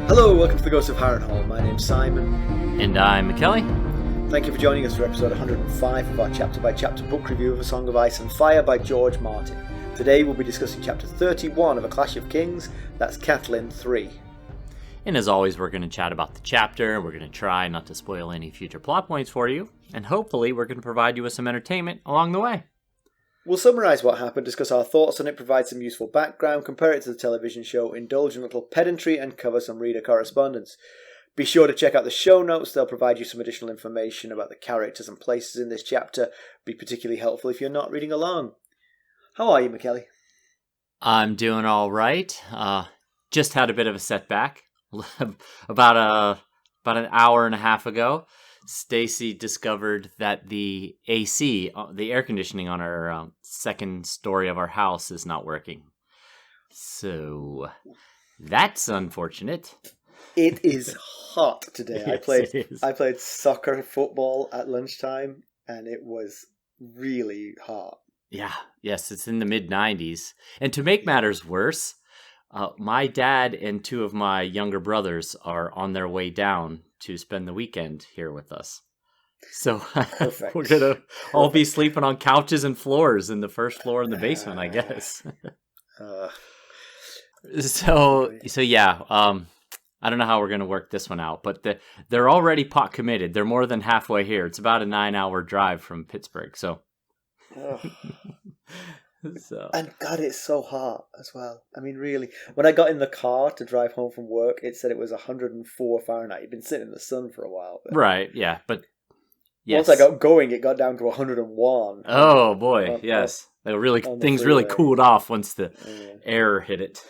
Hello, welcome to the Ghost of Harrenhal. My name's Simon. And I'm Mackelly. Thank you for joining us for episode 105 of our chapter-by-chapter book review of A Song of Ice and Fire by George Martin. Today we'll be discussing chapter 31 of A Clash of Kings, that's Catelyn 3. And as always, we're going to chat about the chapter, we're going to try not to spoil any future plot points for you, and hopefully we're going to provide you with some entertainment along the way. We'll summarise what happened, discuss our thoughts on it, provide some useful background, compare it to the television show, indulge in a little pedantry, and cover some reader correspondence. Be sure to check out the show notes, they'll provide you some additional information about the characters and places in this chapter. Be particularly helpful if you're not reading along. How are you, Mackelly? I'm doing all right. Just had a bit of a setback. about an hour and a half ago, Stacy discovered that the AC, the air conditioning on our second story of our house is not working. So that's unfortunate. It is hot today. Yes, I played soccer football at lunchtime and it was really hot. Yeah, yes, it's in the mid-90s. And to make matters worse, my dad and two of my younger brothers are on their way down to spend the weekend here with us. So we're going to all be sleeping on couches and floors in the first floor in the basement, I guess. So yeah, I don't know how we're going to work this one out, but they're already pot committed. They're more than halfway here. It's about a 9-hour drive from Pittsburgh, so... And God, it's so hot as well. I mean, really, when I got in the car to drive home from work, it said it was 104 Fahrenheit. You'd been sitting in the sun for a while. Right, yeah, but yes. Once I got going, it got down to 101. Oh boy, yes. Things really cooled off once the air hit it.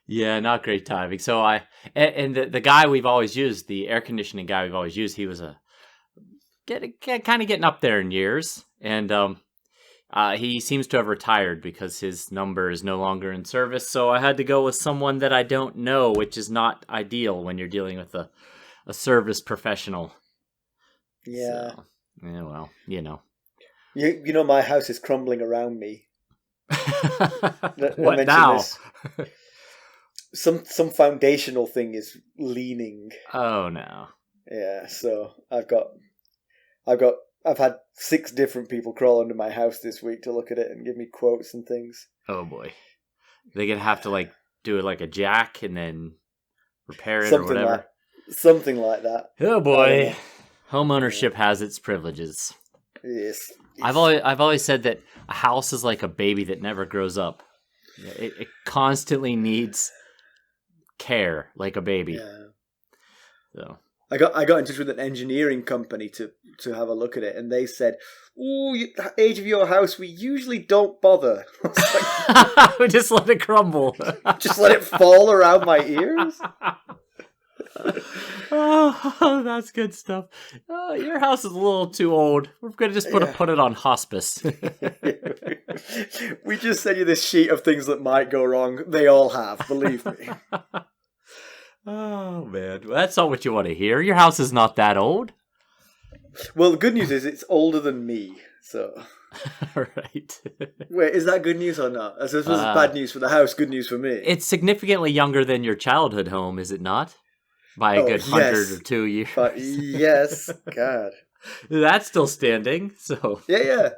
Yeah, not great timing. So the guy we've always used, the air conditioning guy we've always used, he was kind of getting up there in years, and he seems to have retired because his number is no longer in service. So I had to go with someone that I don't know, which is not ideal when you're dealing with a service professional. Yeah. So, yeah, well, you know. You know, my house is crumbling around me. What now? Some foundational thing is leaning. Oh no. Yeah, so I've had 6 different people crawl under my house this week to look at it and give me quotes and things. Oh boy. They're going to have to do it like a jack and then repair it or whatever. Something like that. Oh boy. Homeownership has its privileges. Yes. I've always said that a house is like a baby that never grows up. It constantly needs care like a baby. Yeah. So I got in touch with an engineering company to have a look at it, and they said, "Ooh, the age of your house, we usually don't bother." We just let it crumble. Just let it fall around my ears. Oh, that's good stuff. Your house is a little too old. We're gonna just put it on hospice. We just sent you this sheet of things that might go wrong. They all have, believe me. Oh man, that's not what you want to hear. Your house is not that old. Well, the good news is it's older than me. So, right. Wait, is that good news or not? I suppose it's bad news for the house, good news for me. It's significantly younger than your childhood home, is it not? By a good 100 or 2 years. Yes, God. That's still standing, so... Yeah.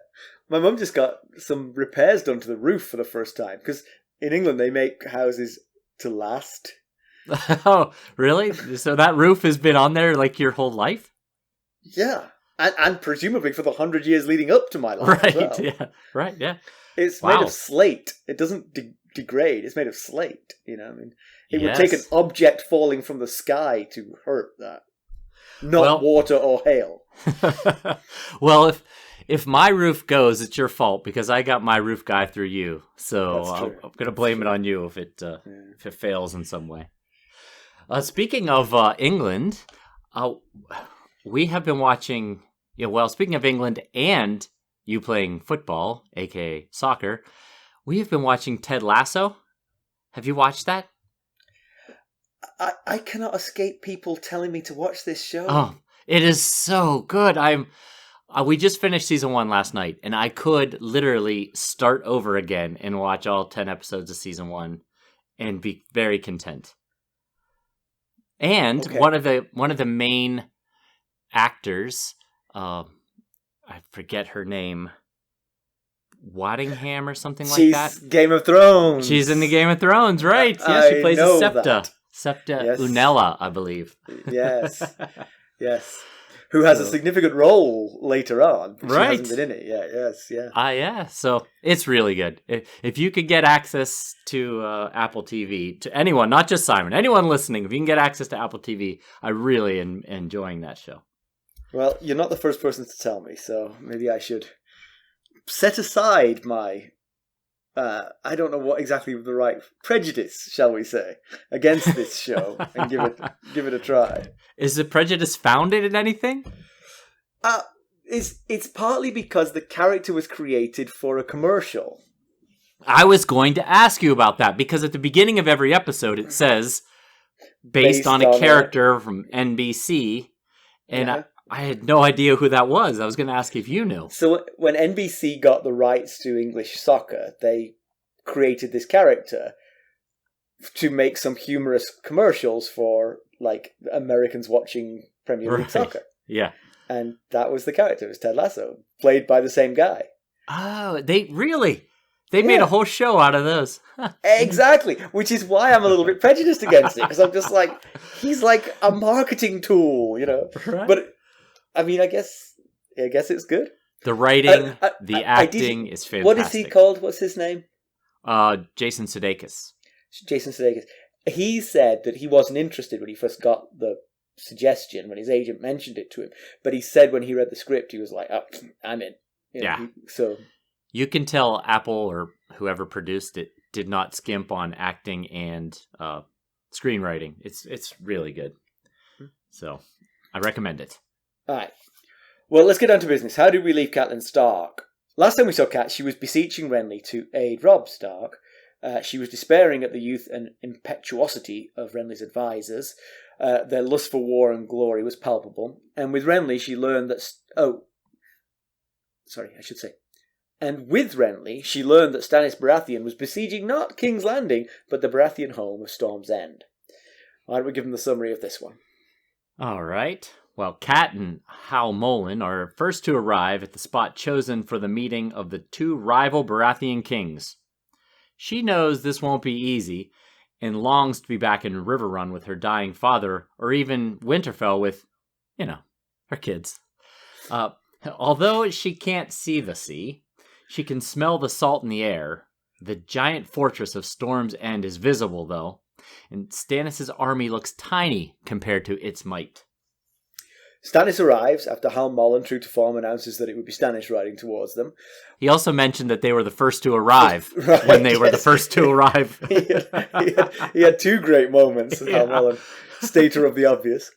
My mum just got some repairs done to the roof for the first time, because in England they make houses to last. Oh, really? So that roof has been on there like your whole life? Yeah. And presumably for the 100 years leading up to my life. Right, as well. yeah. Right, yeah. It's made of slate. It doesn't degrade. It's made of slate, you know. I mean, it would take an object falling from the sky to hurt that. Not water or hail. Well, if my roof goes, it's your fault because I got my roof guy through you. So I'm going to blame it on you if it fails in some way. Speaking of England, we have been watching. Speaking of England and you playing football, aka soccer, we have been watching Ted Lasso. Have you watched that? I cannot escape people telling me to watch this show. Oh, it is so good. We just finished season 1 last night, and I could literally start over again and watch all 10 episodes of season 1 and be very content. And Okay. one of the main actors, I forget her name, Waddingham or something like that. She's Game of Thrones. She's in the Game of Thrones, right? Yeah, she plays a Septa. That. Septa Yes. Unella, I believe. Yes. Yes. Who has a significant role later on. She Right. hasn't been in it yet. Yes, yeah. Yeah. So it's really good. If you could get access to Apple TV, to anyone, not just Simon, anyone listening, if you can get access to Apple TV, I really am enjoying that show. Well, you're not the first person to tell me, so maybe I should set aside my, I don't know what exactly the right prejudice, shall we say, against this show and give it a try. Is the prejudice founded in anything? It's partly because the character was created for a commercial. I was going to ask you about that because at the beginning of every episode it says based on a character from NBC, and I had no idea who that was. I was going to ask if you knew. So when NBC got the rights to English soccer, they created this character to make some humorous commercials for like Americans watching Premier League soccer. Yeah. And that was the character. It was Ted Lasso, played by the same guy. Oh, they made a whole show out of those. Exactly, which is why I'm a little bit prejudiced against it, because I'm just like, he's like a marketing tool, you know. Right. But I mean, I guess it's good. The writing, the acting is fantastic. What is he called? What's his name? Jason Sudeikis. Jason Sudeikis. He said that he wasn't interested when he first got the suggestion, when his agent mentioned it to him. But he said when he read the script, he was like, "Oh, I'm in." You know, so you can tell Apple or whoever produced it did not skimp on acting and screenwriting. It's really good. So I recommend it. All right. Well, let's get down to business. How did we leave Catelyn Stark? Last time we saw Cat, she was beseeching Renly to aid Robb Stark. She was despairing at the youth and impetuosity of Renly's advisors. Their lust for war and glory was palpable. And with Renly, she learned that... And with Renly, she learned that Stannis Baratheon was besieging not King's Landing, but the Baratheon home of Storm's End. Why don't we give them the summary of this one? All right. Well, Cat and Hal Molan are first to arrive at the spot chosen for the meeting of the two rival Baratheon kings. She knows this won't be easy and longs to be back in Riverrun with her dying father, or even Winterfell with, her kids. Although she can't see the sea, she can smell the salt in the air. The giant fortress of Storm's End is visible, though, and Stannis' army looks tiny compared to its might. Stannis arrives after Hal Molan, true to form, announces that it would be Stannis riding towards them. He also mentioned that they were the first to arrive when they were the first to arrive. he had two great moments, Hal Molan, stater of the obvious.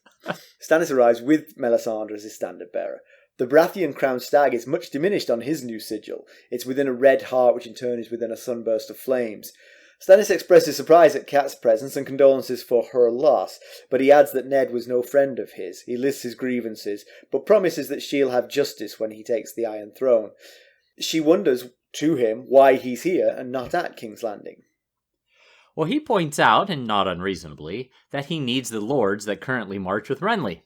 Stannis arrives with Melisandre as his standard bearer. The Baratheon crowned stag is much diminished on his new sigil. It's within a red heart, which in turn is within a sunburst of flames. Stannis expresses surprise at Cat's presence and condolences for her loss, but he adds that Ned was no friend of his. He lists his grievances, but promises that she'll have justice when he takes the Iron Throne. She wonders to him why he's here and not at King's Landing. Well, he points out, and not unreasonably, that he needs the lords that currently march with Renly.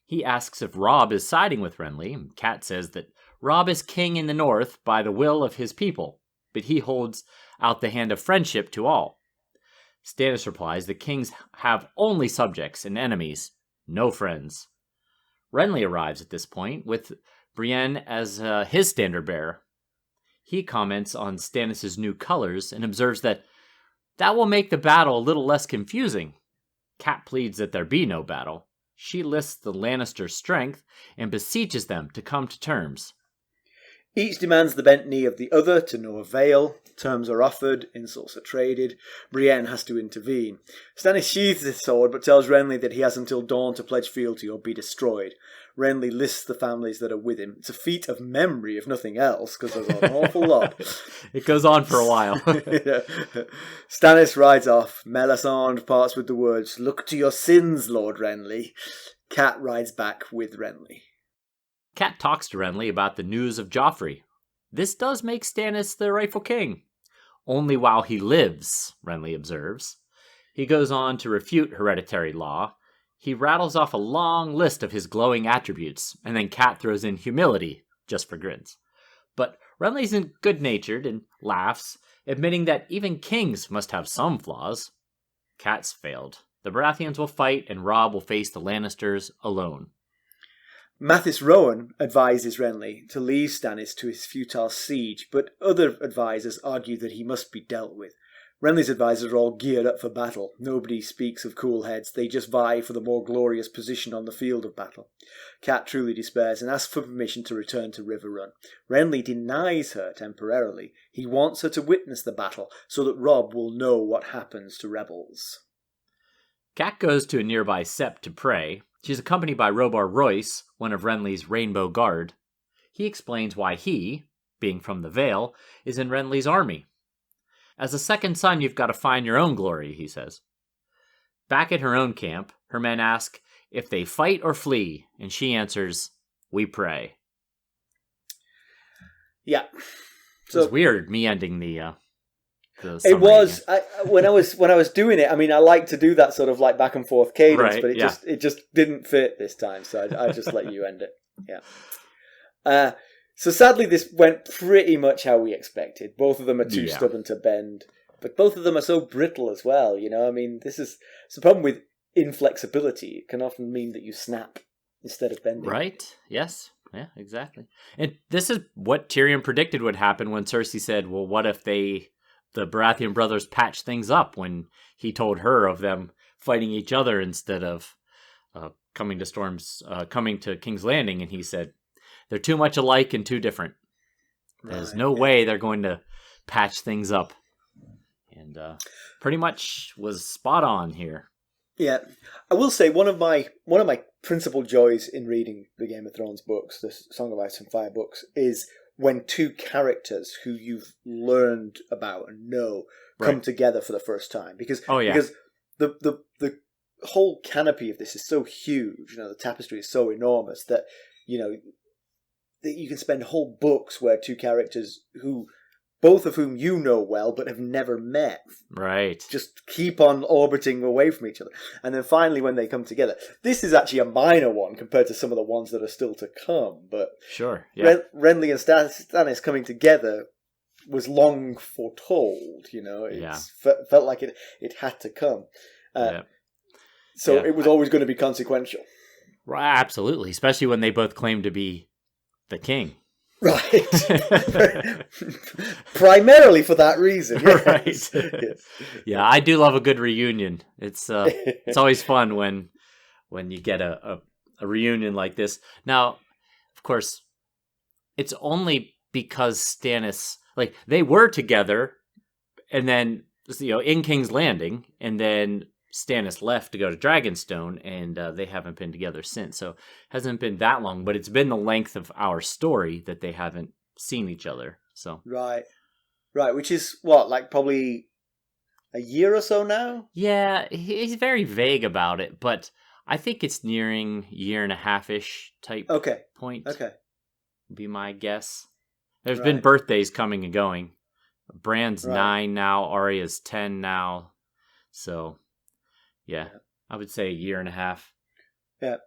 He asks if Robb is siding with Renly, and Cat says that Robb is king in the north by the will of his people, but he holds out the hand of friendship to all. Stannis replies that kings have only subjects and enemies, no friends. Renly arrives at this point, with Brienne as his standard bearer. He comments on Stannis' new colors and observes that will make the battle a little less confusing. Cat pleads that there be no battle. She lists the Lannisters' strength and beseeches them to come to terms. Each demands the bent knee of the other to no avail. Terms are offered, insults are traded. Brienne has to intervene. Stannis sheathes his sword but tells Renly that he has until dawn to pledge fealty or be destroyed. Renly lists the families that are with him. It's a feat of memory, if nothing else, because there's an awful lot. It goes on for a while. Stannis rides off. Melisandre parts with the words, "Look to your sins, Lord Renly." Cat rides back with Renly. Cat talks to Renly about the news of Joffrey. This does make Stannis the rightful king. Only while he lives, Renly observes. he goes on to refute hereditary law. He rattles off a long list of his glowing attributes, and then Cat throws in humility, just for grins. But Renly's good-natured and laughs, admitting that even kings must have some flaws. Cat's failed. The Baratheons will fight, and Robb will face the Lannisters alone. Mathis Rowan advises Renly to leave Stannis to his futile siege, but other advisors argue that he must be dealt with. Renly's advisors are all geared up for battle. Nobody speaks of cool heads. They just vie for the more glorious position on the field of battle. Cat truly despairs and asks for permission to return to River Run. Renly denies her temporarily. He wants her to witness the battle so that Robb will know what happens to rebels. Cat goes to a nearby sept to pray. She's accompanied by Robar Royce, one of Renly's Rainbow Guard. He explains why he, being from the Vale, is in Renly's army. As a second son, you've got to find your own glory, he says. Back at her own camp, her men ask if they fight or flee, and she answers, "We pray." Yeah. So it's weird, me ending the it was when I was doing it. I mean, I like to do that sort of like back and forth cadence, right, but it just didn't fit this time, so I just let you end it. Yeah. So sadly, this went pretty much how we expected. Both of them are too stubborn to bend, but both of them are so brittle as well. You know, I mean, this is the problem with inflexibility. It can often mean that you snap instead of bending. Right? Yes. Yeah. Exactly. And this is what Tyrion predicted would happen when Cersei said, "Well, what if the Baratheon brothers patch things up?" When he told her of them fighting each other instead of coming to King's Landing, and he said, "They're too much alike and too different. There's no way they're going to patch things up." And pretty much was spot on here. Yeah, I will say one of my principal joys in reading the Game of Thrones books, the Song of Ice and Fire books, is when two characters who you've learned about and know come together for the first time. Because the whole canopy of this is so huge. You know, the tapestry is so enormous that that you can spend whole books where two characters both of whom you know well but have never met, just keep on orbiting away from each other, and then finally when they come together, this is actually a minor one compared to some of the ones that are still to come. But sure, yeah, Renly and Stannis coming together was long foretold. You know, it felt like it had to come. So it was always going to be consequential. Right, absolutely, especially when they both claim to be the king. Right. Primarily for that reason. Yes. Right. Yes. Yeah, I do love a good reunion. It's always fun when you get a reunion like this. Now, of course, it's only because Stannis, like, they were together and then, in King's Landing, and then Stannis left to go to Dragonstone, and they haven't been together since. So it hasn't been that long, but it's been the length of our story that they haven't seen each other. So right, which is what, like probably a year or so now. Yeah, he's very vague about it, but I think it's nearing year and a half-ish type point. Okay, would be my guess. There's been birthdays coming and going. Bran's 9 now, Arya's 10 now, so. Yeah, I would say a year and a half. Yeah.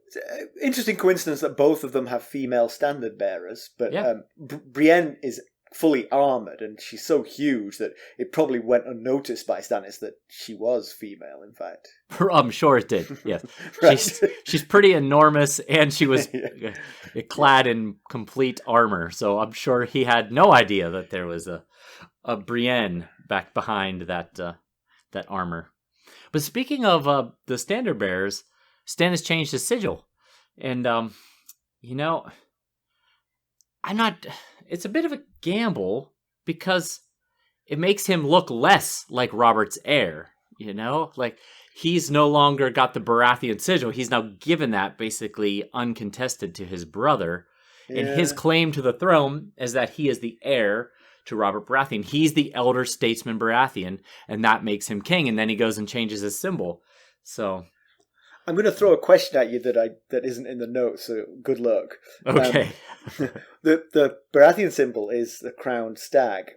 It's an interesting coincidence that both of them have female standard bearers, but Brienne is fully armoured, and she's so huge that it probably went unnoticed by Stannis that she was female, in fact. I'm sure it did, yes. She's pretty enormous, and she was clad in complete armour, so I'm sure he had no idea that there was a Brienne back behind that armour. But speaking of the standard bearers, Stannis changed his sigil. And, it's a bit of a gamble because it makes him look less like Robert's heir, Like, he's no longer got the Baratheon sigil. He's now given that basically uncontested to his brother. Yeah. And his claim to the throne is that he is the heir to Robert Baratheon. He's the elder statesman Baratheon, and that makes him king. And then he goes and changes his symbol. So I'm going to throw a question at you that isn't in the notes, so good luck. Okay. The Baratheon symbol is the crowned stag.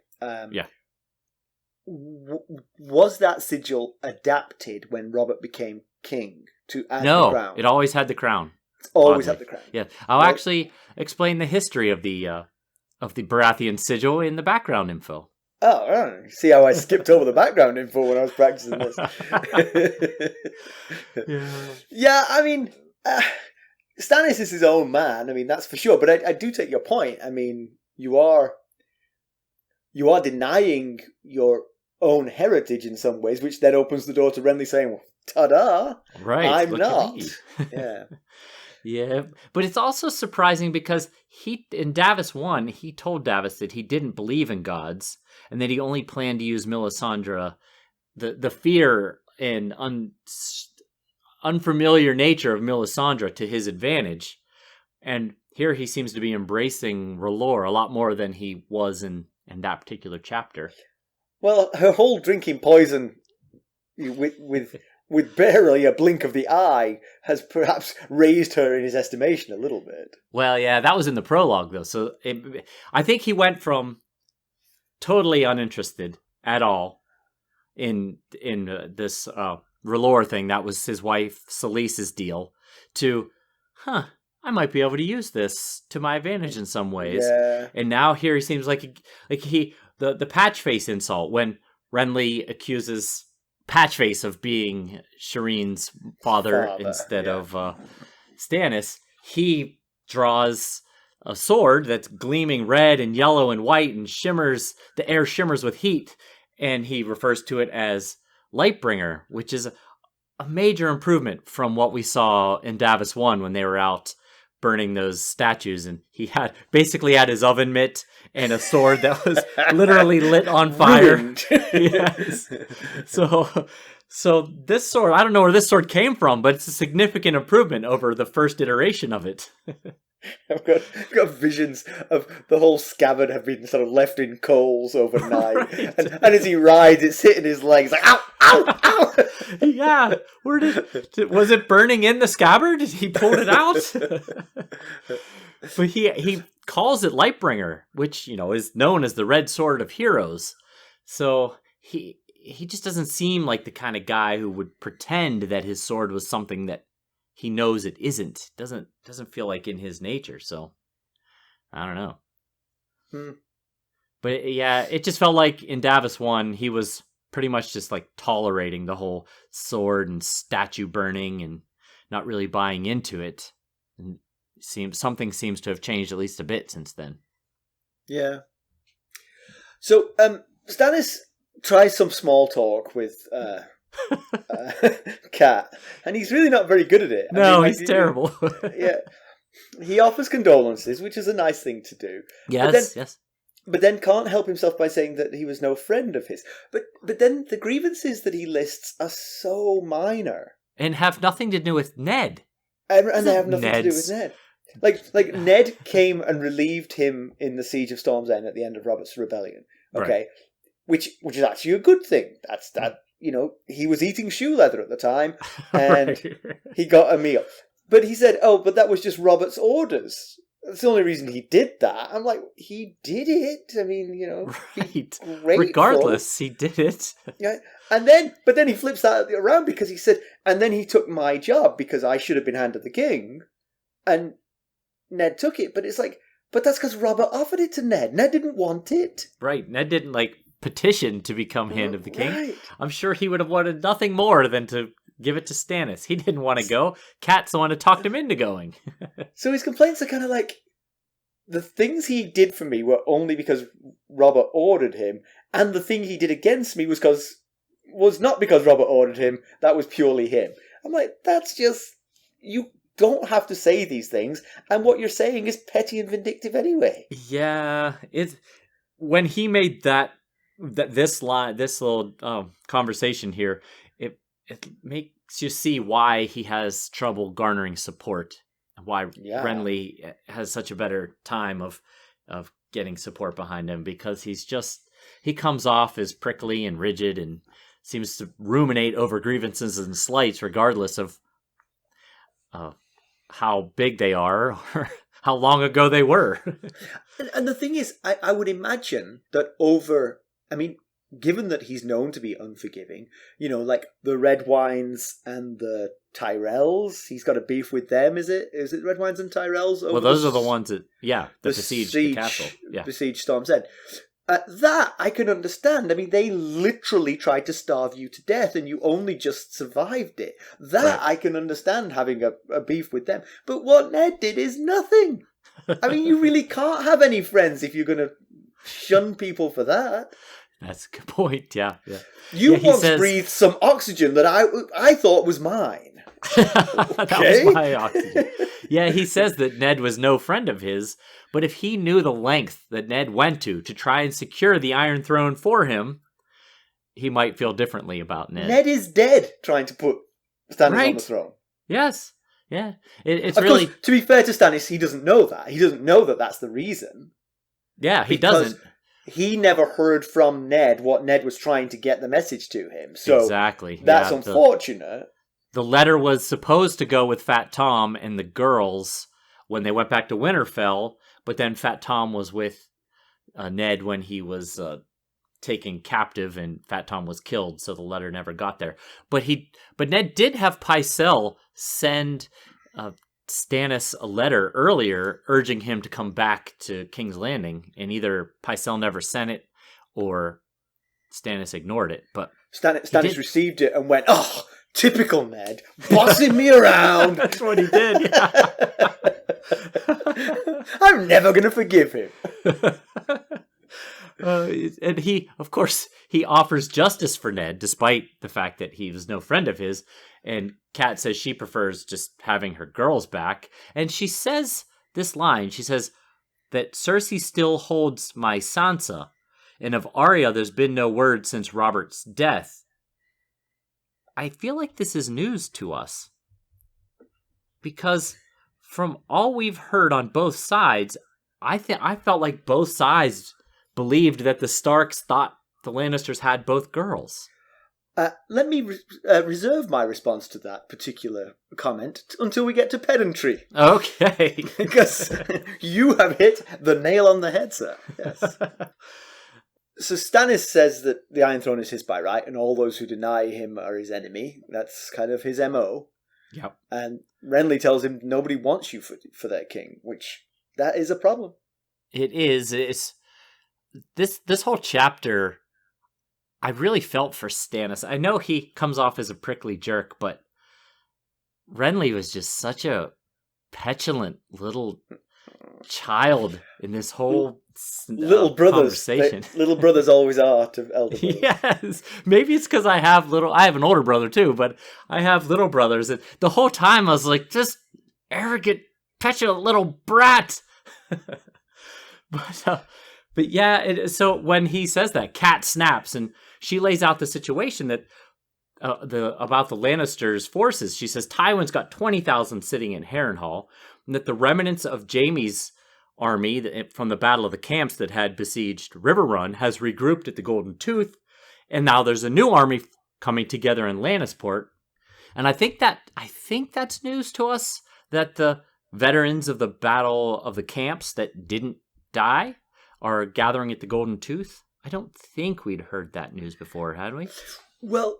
was that sigil adapted when Robert became king to add the crown? No, it always had the crown. It's always had the crown. Yeah, I'll actually explain the history of the Baratheon sigil in the background info. Oh, see how I skipped over the background info when I was practicing this. Yeah, I mean, Stannis is his own man. I mean, that's for sure. But I do take your point. I mean, you are denying your own heritage in some ways, which then opens the door to Renly saying, well, ta-da, right, I'm not. Yeah. Yeah, but it's also surprising because in Davos 1, he told Davos that he didn't believe in gods and that he only planned to use Melisandre, the fear and unfamiliar nature of Melisandre to his advantage. And here he seems to be embracing R'hllor a lot more than he was in that particular chapter. Well, her whole drinking poison with barely a blink of the eye has perhaps raised her in his estimation a little bit. Well, yeah, that was in the prologue, though. So I think he went from totally uninterested at all in this R'hllor thing, that was his wife Selyse's deal, to, I might be able to use this to my advantage in some ways. Yeah. And now here he seems like the Patchface insult when Renly accuses Patchface of being Shireen's father instead of Stannis. He draws a sword that's gleaming red and yellow and white and shimmers. The air shimmers with heat, and he refers to it as Lightbringer, which is a major improvement from what we saw in Davos 1 when they were out burning those statues, and he basically had his oven mitt and a sword that was literally lit on fire. Yes. So this sword, I don't know where this sword came from, but it's a significant improvement over the first iteration of it. I've got visions of the whole scabbard have been sort of left in coals overnight, right. and as he rides, it's hitting his legs like ow, ow, ow. Yeah, was it burning in the scabbard? He pulled it out, but he calls it Lightbringer, which is known as the Red Sword of Heroes. So he just doesn't seem like the kind of guy who would pretend that his sword was something that he knows it isn't. Doesn't feel like in his nature. So I don't know. But yeah, it just felt like in Davos 1 he was pretty much just like tolerating the whole sword and statue burning and not really buying into it. And something seems to have changed at least a bit since then. Yeah. So Stannis tries some small talk with Cat, and he's really not very good at it. No, he's terrible. Yeah, he offers condolences, which is a nice thing to do. Yes. But then can't help himself by saying that he was no friend of his. But then the grievances that he lists are so minor and have nothing to do with Ned. And they have nothing to do with Ned. Like Ned came and relieved him in the Siege of Storm's End at the end of Robert's rebellion. Okay. Right. Which is actually a good thing. That's that. He was eating shoe leather at the time, and he got a meal. But he said, but that was just Robert's orders. That's the only reason he did that. I'm like, he did it. I mean, right. Regardless, he did it. Yeah. But then he flips that around because he said, and then he took my job because I should have been hand of the king, and Ned took it. But it's like, but that's because Robert offered it to Ned. Ned didn't want it. Right. Ned didn't petition to become Hand of the King. Right. I'm sure he would have wanted nothing more than to give it to Stannis. He didn't want to go. Cat's the one who talked him into going. So his complaints are kind of like, the things he did for me were only because Robert ordered him, and the thing he did against me was not because Robert ordered him, that was purely him. I'm like, that's just, you don't have to say these things, and what you're saying is petty and vindictive anyway. Yeah, when he made this little conversation here, it makes you see why he has trouble garnering support, why Renly has such a better time of getting support behind him, because he comes off as prickly and rigid and seems to ruminate over grievances and slights regardless of how big they are or how long ago they were. And the thing is, I would imagine that given that he's known to be unforgiving, like the Red Wines and the Tyrells, he's got a beef with them, is it? Is it Red Wines and Tyrells? Well, those are the ones that besieged the castle. Yeah. Besieged Storm's End. That I can understand. I mean, they literally tried to starve you to death and you only just survived it. That right. I can understand having a beef with them. But what Ned did is nothing. I mean, you really can't have any friends if you're going to shun people for that. That's a good point, yeah. You once breathed some oxygen that I thought was mine. That was my oxygen. Yeah, he says that Ned was no friend of his, but if he knew the length that Ned went to try and secure the Iron Throne for him, he might feel differently about Ned. Ned is dead trying to put Stannis on the throne. Yes, yeah. It's of really... course, to be fair to Stannis, he doesn't know that. He doesn't know that that's the reason. Yeah, he doesn't. He never heard from Ned what Ned was trying to get the message to him. So exactly. That's unfortunate. The letter was supposed to go with Fat Tom and the girls when they went back to Winterfell, but then Fat Tom was with Ned when he was taken captive and Fat Tom was killed, so the letter never got there. But Ned did have Pycelle send Stannis a letter earlier urging him to come back to King's Landing, and either Pycelle never sent it or Stannis ignored it. But Stannis received it and went, "Oh, typical Ned, bossing me around." That's what he did. Yeah. I'm never going to forgive him. And he offers justice for Ned, despite the fact that he was no friend of his. And Kat says she prefers just having her girls back. And she says this line. She says that Cersei still holds my Sansa. And of Arya, there's been no word since Robert's death. I feel like this is news to us. Because from all we've heard on both sides, I felt like both sides believed that the Starks thought the Lannisters had both girls. Let me reserve my response to that particular comment until we get to pedantry. Okay. Because you have hit the nail on the head, sir. Yes. So Stannis says that the Iron Throne is his by right, and all those who deny him are his enemy. That's kind of his MO. Yep. And Renly tells him nobody wants you for their king, which that is a problem. It is. It's this whole chapter. I really felt for Stannis. I know he comes off as a prickly jerk, but Renly was just such a petulant little child in this whole little brothers conversation. Little brothers always are to elder brothers. Yes, maybe it's because I have an older brother too, but I have little brothers, and the whole time I was like, just arrogant, petulant little brat. But yeah, so when he says that, Kat snaps, and she lays out the situation that about the Lannisters' forces. She says Tywin's got 20,000 sitting in Harrenhal, and that the remnants of Jaime's army from the Battle of the Camps that had besieged Riverrun has regrouped at the Golden Tooth, and now there's a new army coming together in Lannisport. And I think that's news to us, that the veterans of the Battle of the Camps that didn't die are gathering at the Golden Tooth. I don't think we'd heard that news before, had we? Well,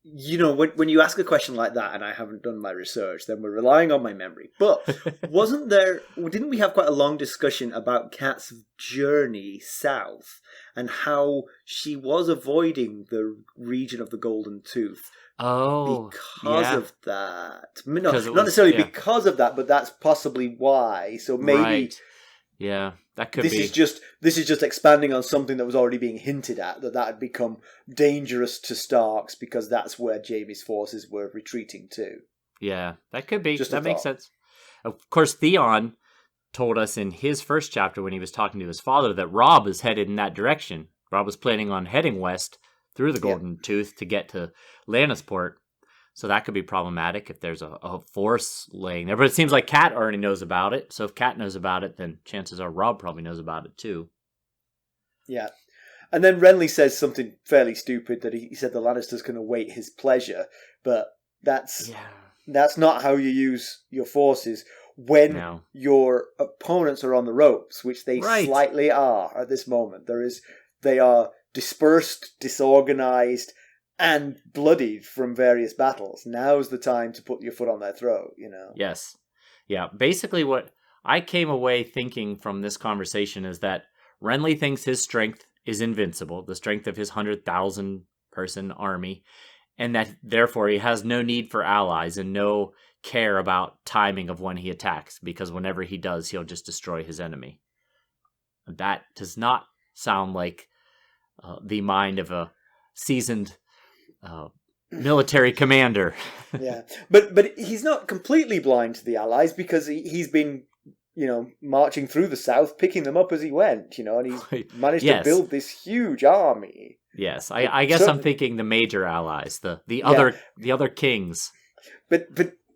when you ask a question like that and I haven't done my research, then we're relying on my memory. But didn't we have quite a long discussion about Kat's journey south and how she was avoiding the region of the Golden Tooth? Because of that. No, not necessarily because of that, but that's possibly why. So maybe... Right. Yeah, that could be. This is just expanding on something that was already being hinted at, that had become dangerous to Starks because that's where Jaime's forces were retreating to. Yeah, that could be. That makes sense. Of course, Theon told us in his first chapter when he was talking to his father that Robb is headed in that direction. Robb was planning on heading west through the Golden Tooth to get to Lannisport. So that could be problematic if there's a force laying there. But it seems like Kat already knows about it. So if Kat knows about it, then chances are Robb probably knows about it too. Yeah. And then Renly says something fairly stupid, that he said the Lannisters can await his pleasure. But that's not how you use your forces when your opponents are on the ropes, which they slightly are at this moment. They are dispersed, disorganized, and bloodied from various battles. Now's the time to put your foot on their throat, you know? Yes. Yeah, basically what I came away thinking from this conversation is that Renly thinks his strength is invincible, the strength of his 100,000 person army, and that therefore he has no need for allies and no care about timing of when he attacks, because whenever he does, he'll just destroy his enemy. That does not sound like the mind of a seasoned military commander. Yeah, but he's not completely blind to the allies, because he's been, you know, marching through the south, picking them up as he went, you know, and he's managed to build this huge army. Yes, I guess I'm thinking the major allies, the other kings. But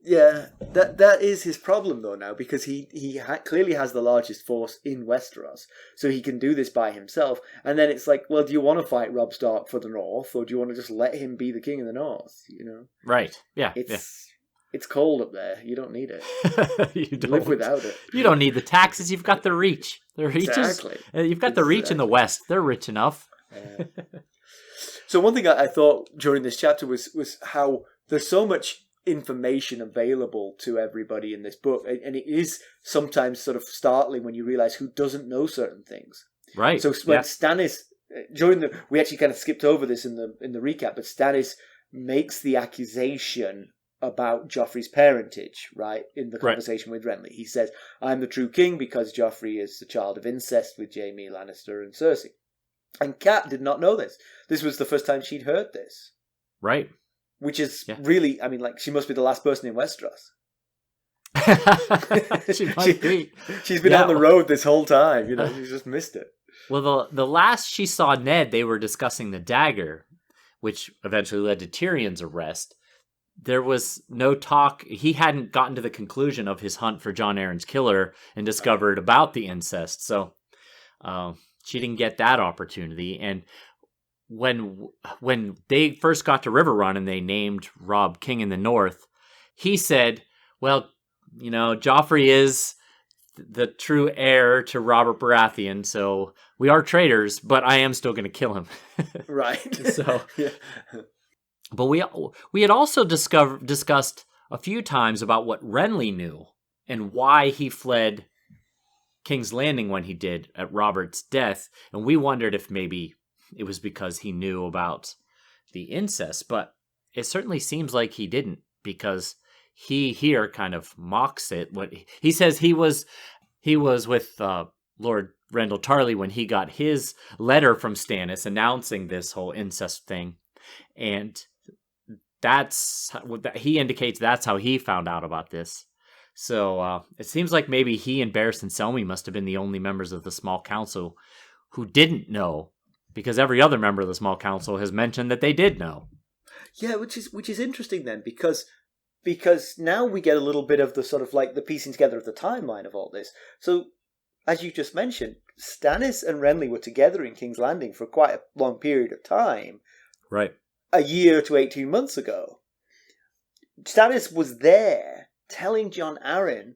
yeah, that is his problem though now, because he clearly has the largest force in Westeros, so he can do this by himself. And then it's like, well, do you want to fight Robb Stark for the North, or do you want to just let him be the king of the North? You know, right? Yeah, it's cold up there. You don't need it. You don't live without it. You don't need the taxes. You've got the reach. The reach exactly. You've got the reach in the West. They're rich enough. So one thing I thought during this chapter was how there's so much information available to everybody in this book, and it is sometimes sort of startling when you realize who doesn't know certain things. Right. So when Stannis we actually kind of skipped over this in the recap, but Stannis makes the accusation about Joffrey's parentage, right, in the conversation with Renly. He says, "I'm the true king because Joffrey is the child of incest with Jaime Lannister and Cersei." And Cat did not know this. This was the first time she'd heard this. Right. Which is really, I mean, like, she must be the last person in Westeros. She might be. She's been on the road this whole time, you know, she's just missed it. Well, the last she saw Ned, they were discussing the dagger, which eventually led to Tyrion's arrest. There was no talk. He hadn't gotten to the conclusion of his hunt for Jon Arryn's killer and discovered about the incest. So she didn't get that opportunity. And when they first got to River Run and they named Robb king in the north, he said, well, you know, Joffrey is the true heir to Robert Baratheon, so we are traitors, but I am still going to kill him. Right. So, but we had also discussed a few times about what Renly knew and why he fled King's Landing when he did at Robert's death, and we wondered if maybe it was because he knew about the incest, but it certainly seems like he didn't, because he here kind of mocks it. What he says, he was with Lord Rendell Tarley when he got his letter from Stannis announcing this whole incest thing, and that's he indicates that's how he found out about this. So it seems like maybe he and Barristan Selmy must have been the only members of the small council who didn't know, because every other member of the small council has mentioned that they did know. Yeah, which is interesting then, because now we get a little bit of the sort of like the piecing together of the timeline of all this. So, as you just mentioned, Stannis and Renly were together in King's Landing for quite a long period of time. Right. A year to 18 months ago. Stannis was there telling Jon Arryn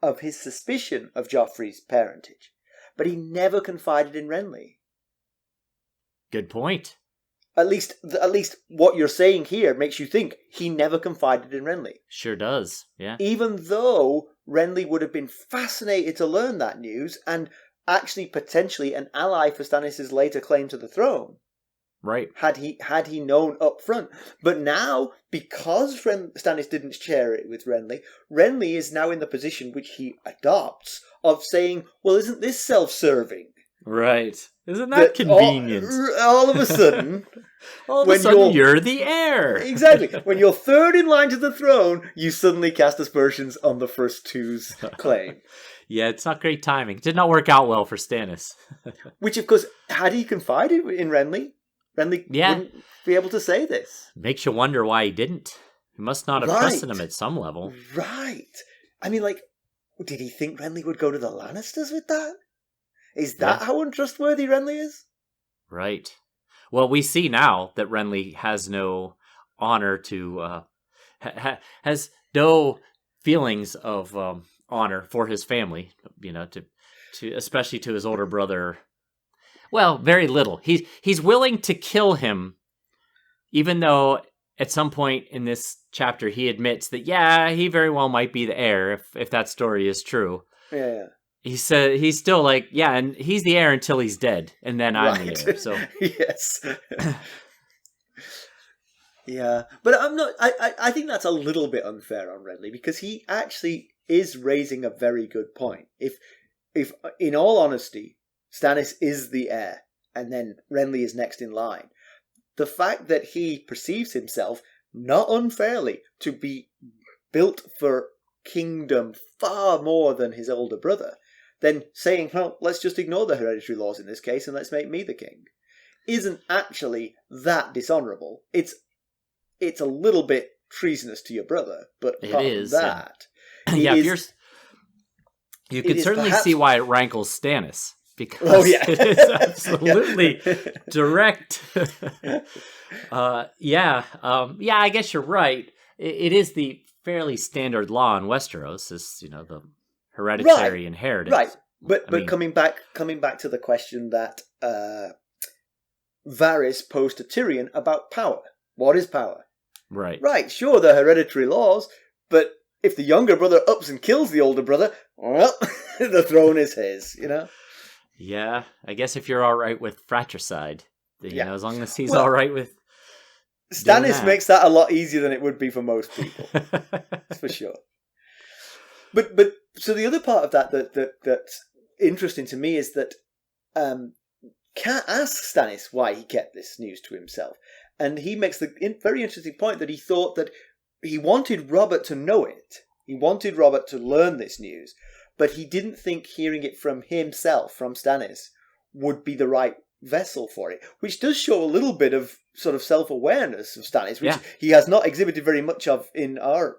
of his suspicion of Joffrey's parentage, but he never confided in Renly. Good point. At least what you're saying here makes you think he never confided in Renly. Sure does, yeah. Even though Renly would have been fascinated to learn that news and actually potentially an ally for Stannis' later claim to the throne. Right. Had he known up front. But now, because Stannis didn't share it with Renly is now in the position which he adopts of saying, well, isn't this self-serving? Right. Isn't that convenient? All of a sudden... you're the heir. Exactly. When you're third in line to the throne, you suddenly cast aspersions on the first two's claim. Yeah, it's not great timing. It did not work out well for Stannis. Which, of course, had he confided in Renly wouldn't be able to say this. Makes you wonder why he didn't. He must not have trusted him at some level. Right. I mean, like, did he think Renly would go to the Lannisters with that? Is that how untrustworthy Renly is? Right. Well, we see now that Renly has no honor to, has no feelings of honor for his family, you know, to especially to his older brother. Well, very little. He's willing to kill him, even though at some point in this chapter he admits that, yeah, he very well might be the heir if that story is true. Yeah. He said he's still like, yeah, and he's the heir until he's dead, and then I'm the heir. So yes. Yeah, but I'm not. I think that's a little bit unfair on Renly, because he actually is raising a very good point. If in all honesty, Stannis is the heir, and then Renly is next in line, the fact that he perceives himself, not unfairly, to be built for kingdom far more than his older brother, then saying, well, let's just ignore the hereditary laws in this case and let's make me the king, isn't actually that dishonourable. It's a little bit treasonous to your brother, but apart from that... Yeah, you can certainly see why it rankles Stannis, because it is absolutely direct. I guess you're right. It is the fairly standard law in Westeros, is the hereditary inheritance. Right, but coming back to the question that Varys posed to Tyrion about power. What is power? Right, sure, the hereditary laws, but if the younger brother ups and kills the older brother, well, the throne is his, Yeah, I guess if you're all right with fratricide, as long as he's all right with... Stannis makes that a lot easier than it would be for most people, for sure. But so the other part of that's interesting to me is that Cat asks Stannis why he kept this news to himself, and he makes the very interesting point that he thought that he wanted Robert to know it. He wanted Robert to learn this news, but he didn't think hearing it from himself, from Stannis, would be the right vessel for it, which does show a little bit of sort of self-awareness of Stannis, which he has not exhibited very much of in our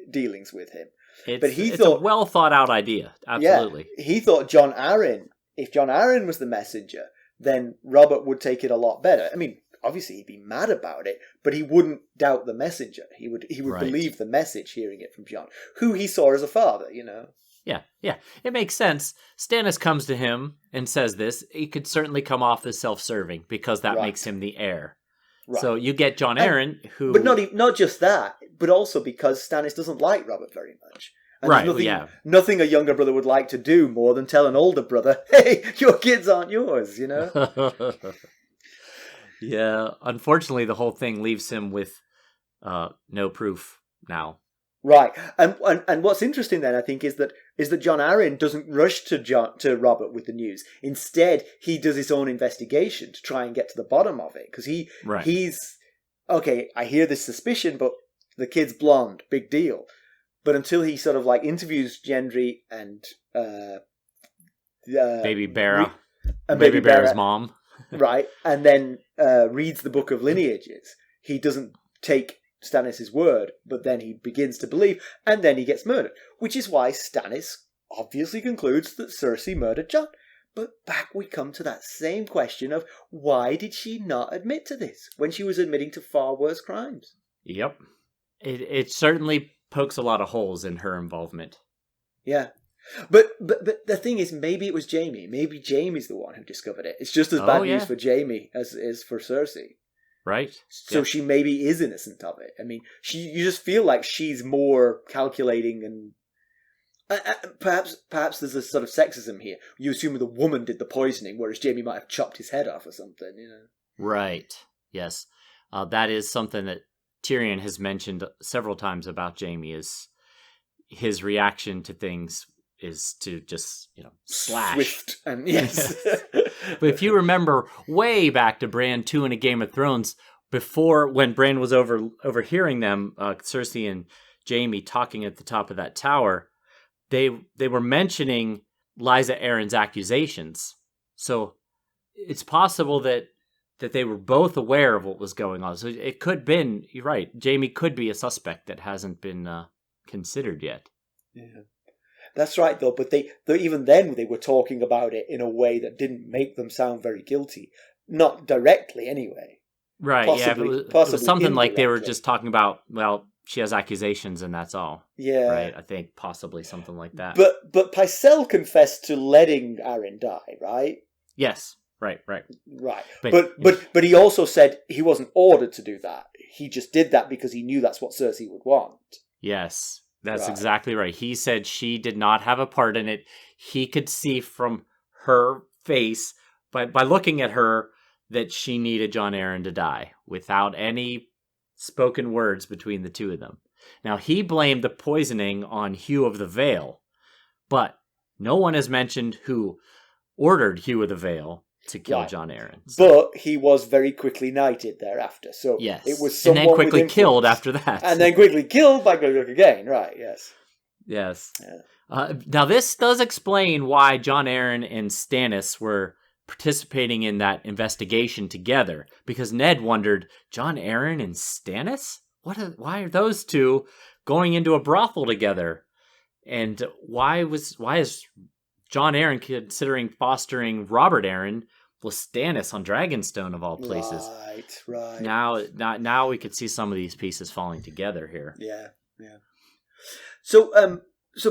dealings with him. It's a well thought out idea, absolutely. Yeah, he thought if John Arryn was the messenger, then Robert would take it a lot better. I mean, obviously he'd be mad about it, but he wouldn't doubt the messenger. He would believe the message, hearing it from John, who he saw as a father, Yeah, it makes sense. Stannis comes to him and says this. He could certainly come off as self-serving, because that makes him the heir. Right. So you get John Arryn, who... But not just that, but also because Stannis doesn't like Robert very much. And nothing a younger brother would like to do more than tell an older brother, hey, your kids aren't yours, Yeah, unfortunately the whole thing leaves him with no proof now. Right, and what's interesting then, I think, is that John Arryn doesn't rush to Robert with the news. Instead, he does his own investigation to try and get to the bottom of it, because he's okay. I hear this suspicion, but the kid's blonde, big deal. But until he sort of like interviews Gendry and Baby Barra, and Baby Barra's mom, right, and then reads the book of lineages, he doesn't take Stannis' word, but then he begins to believe, and then he gets murdered, which is why Stannis obviously concludes that Cersei murdered Jon. But back we come to that same question of, why did she not admit to this when she was admitting to far worse crimes? Yep. It certainly pokes a lot of holes in her involvement. Yeah. But the thing is, maybe it was Jaime. Maybe Jaime's the one who discovered it. It's just as bad news for Jaime as it is for Cersei. Right. So she maybe is innocent of it. I mean, you just feel like she's more calculating, and perhaps there's a sort of sexism here. You assume the woman did the poisoning, whereas Jaime might have chopped his head off or something, Right. Yes. That is something that Tyrion has mentioned several times about Jaime, is his reaction to things is to just, slash. Swift and yes. But if you remember way back to Bran 2 in A Game of Thrones, before, when Bran was overhearing them, Cersei and Jaime talking at the top of that tower, they were mentioning Lysa Arryn's accusations. So it's possible that they were both aware of what was going on. So it could have been, you're right, Jaime could be a suspect that hasn't been considered yet. Yeah. That's right, though, but even then they were talking about it in a way that didn't make them sound very guilty. Not directly, anyway. Right, possibly, it was something like they were just talking about, well, she has accusations and that's all. Yeah. Right, I think possibly something like that. But Pycelle confessed to letting Arryn die, right? Yes, Right. Right. But he also said he wasn't ordered to do that. He just did that because he knew that's what Cersei would want. Yes, that's exactly right. He said she did not have a part in it. He could see from her face, by looking at her, that she needed Jon Arryn to die without any spoken words between the two of them. Now, he blamed the poisoning on Hugh of the Vale, but no one has mentioned who ordered Hugh of the Vale to kill Jon Arryn. So. But he was very quickly knighted thereafter. So yes. It was someone and then quickly killed after that. And then quickly killed by Greyjoy again. Right, yes. Yes. Yeah. Now, this does explain why Jon Arryn and Stannis were participating in that investigation together. Because Ned wondered, Jon Arryn and Stannis? Why are those two going into a brothel together? And why is Jon Arryn considering fostering Robert Arryn with Stannis on Dragonstone of all places? Right. Now we could see some of these pieces falling together here. Yeah. So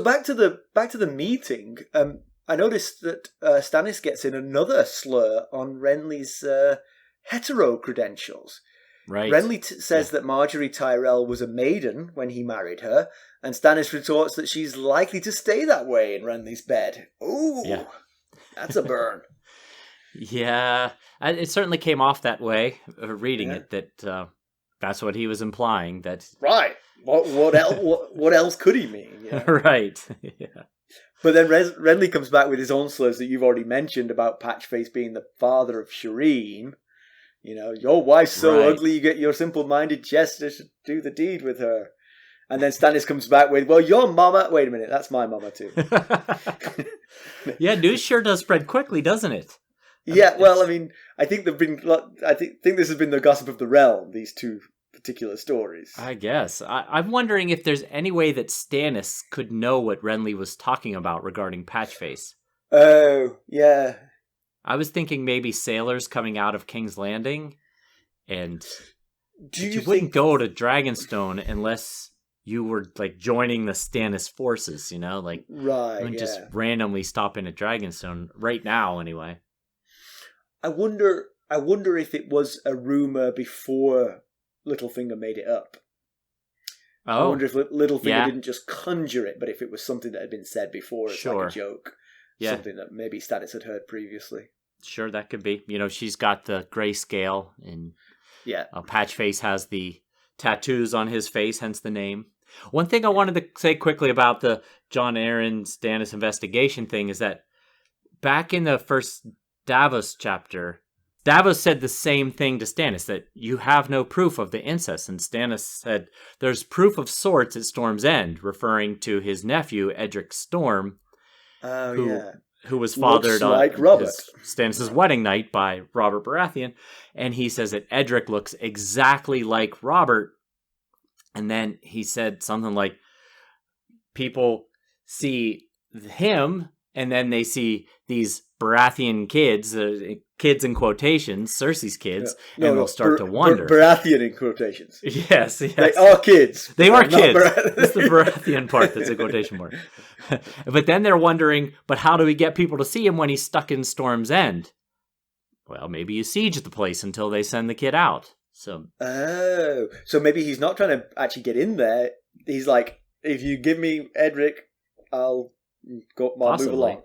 back to the meeting. I noticed that Stannis gets in another slur on Renly's hetero credentials. Right. Renly says that Marjorie Tyrell was a maiden when he married her, and Stannis retorts that she's likely to stay that way in Renly's bed. Ooh, that's a burn. Yeah, it certainly came off that way, reading it, that that's what he was implying. That right. What else? What else could he mean? You know? Right. Yeah. But then Renly comes back with his own slurs that you've already mentioned about Patchface being the father of Shireen. You know, your wife's so ugly, you get your simple-minded jester to do the deed with her. And then Stannis comes back with, well, your mama... Wait a minute, that's my mama too. Yeah, news sure does spread quickly, doesn't it? Yeah, well, I mean, I think think this has been the gossip of the realm, these two particular stories. I guess. I'm wondering if there's any way that Stannis could know what Renly was talking about regarding Patchface. Oh, yeah. I was thinking maybe sailors coming out of King's Landing, and you wouldn't go to Dragonstone unless you were like joining the Stannis forces, you know, like you wouldn't just randomly stop in at Dragonstone right now, anyway. I wonder if it was a rumor before Littlefinger made it up. I wonder if Littlefinger didn't just conjure it, but if it was something that had been said before as like a joke. Yeah. Something that maybe Stannis had heard previously. Sure, that could be. You know, she's got the grayscale, and Patchface has the tattoos on his face, hence the name. One thing I wanted to say quickly about the Jon Arryn Stannis investigation thing is that back in the first Davos chapter, Davos said the same thing to Stannis, that you have no proof of the incest, and Stannis said there's proof of sorts at Storm's End, referring to his nephew, Edric Storm, who was fathered on Stannis' wedding night by Robert Baratheon. And he says that Edric looks exactly like Robert. And then he said something like, people see him, and then they see these Baratheon kids, kids in quotations, Cersei's kids, and they'll start to wonder. Baratheon in quotations. Yes. They are kids. They are kids. It's the Baratheon part that's a quotation mark. But then they're wondering, but how do we get people to see him when he's stuck in Storm's End? Well, maybe you siege the place until they send the kid out. So maybe he's not trying to actually get in there. He's like, if you give me Edric, I'll move along.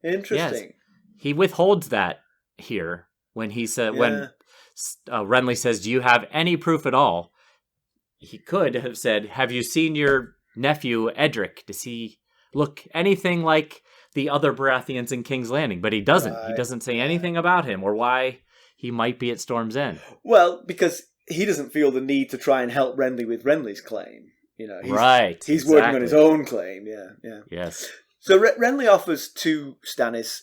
Interesting. Yes. He withholds that here when he said when Renly says, "Do you have any proof at all?" He could have said, "Have you seen your nephew Edric? Does he look anything like the other Baratheons in King's Landing?" But he doesn't. Right. He doesn't say anything about him or why he might be at Storm's End. Well, because he doesn't feel the need to try and help Renly with Renly's claim. You know, he's working on his own claim. Yeah. Yes. So Renly offers to Stannis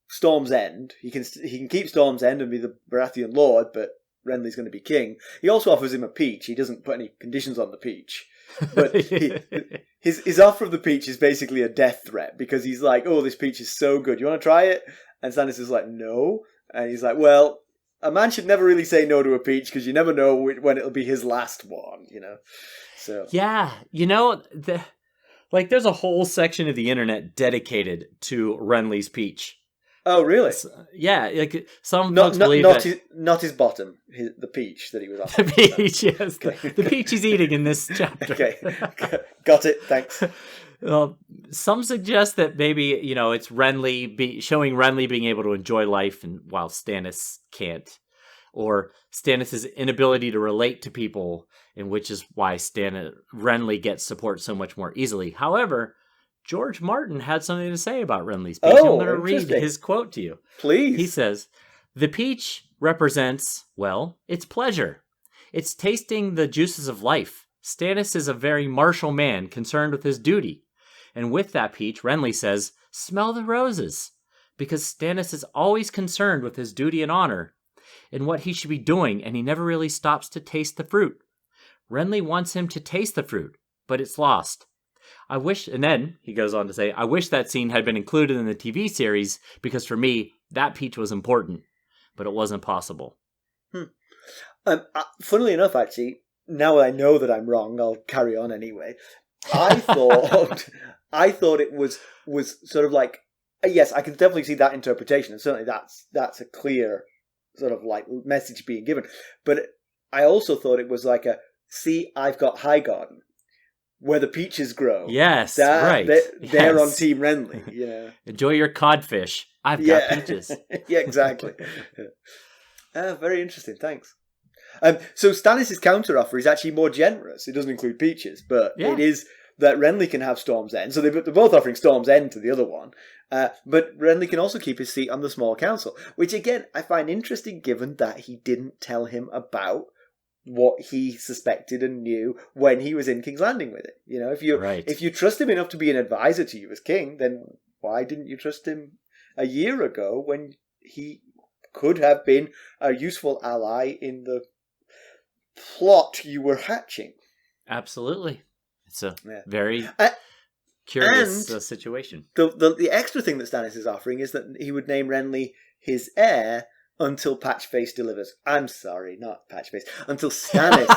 Storm's End. He can keep Storm's End and be the Baratheon Lord, but Renly's going to be king. He also offers him a peach. He doesn't put any conditions on the peach. But his offer of the peach is basically a death threat, because he's like, oh, this peach is so good. You want to try it? And Stannis is like, no. And he's like, well, a man should never really say no to a peach, because you never know when it'll be his last one, you know? So yeah, you know, there's a whole section of the internet dedicated to Renly's peach. Oh, really? Yeah, like some folks believe that not his bottom, the peach that he was the offering. peach, yes, Okay. the peach he's eating in this chapter. Okay, got it. Thanks. Some suggest that maybe it's Renly showing Renly being able to enjoy life, and while Stannis can't, or Stannis' inability to relate to people, and which is why Renly gets support so much more easily. However, George Martin had something to say about Renly's peach. I'm going to read his quote to you. Please. He says, "The peach represents, well, it's pleasure. It's tasting the juices of life. Stannis is a very martial man concerned with his duty. And with that peach, Renly says, smell the roses. Because Stannis is always concerned with his duty and honor and what he should be doing, and he never really stops to taste the fruit. Renly wants him to taste the fruit, but it's lost. I wish," and then he goes on to say, "I wish that scene had been included in the TV series, because for me, that peach was important, but it wasn't possible." Funnily enough, actually, now I know that I'm wrong, I'll carry on anyway. I thought it was sort of like, yes, I can definitely see that interpretation, and certainly that's a clear sort of like message being given. But I also thought it was like see, I've got Highgarden, where the peaches grow. Yes, right. They're on Team Renly. Enjoy your codfish. I've got peaches. Yeah, exactly. Very interesting. Thanks. So Stannis' counteroffer is actually more generous. It doesn't include peaches, but it is that Renly can have Storm's End. So they're both offering Storm's End to the other one. But Renly can also keep his seat on the small council, which again I find interesting given that he didn't tell him about what he suspected and knew when he was in King's Landing with it. If you trust him enough to be an advisor to you as king, then why didn't you trust him a year ago when he could have been a useful ally in the plot you were hatching? Absolutely. It's a very curious situation. The extra thing that Stannis is offering is that he would name Renly his heir until Patchface delivers. I'm sorry, not Patchface. Until Stannis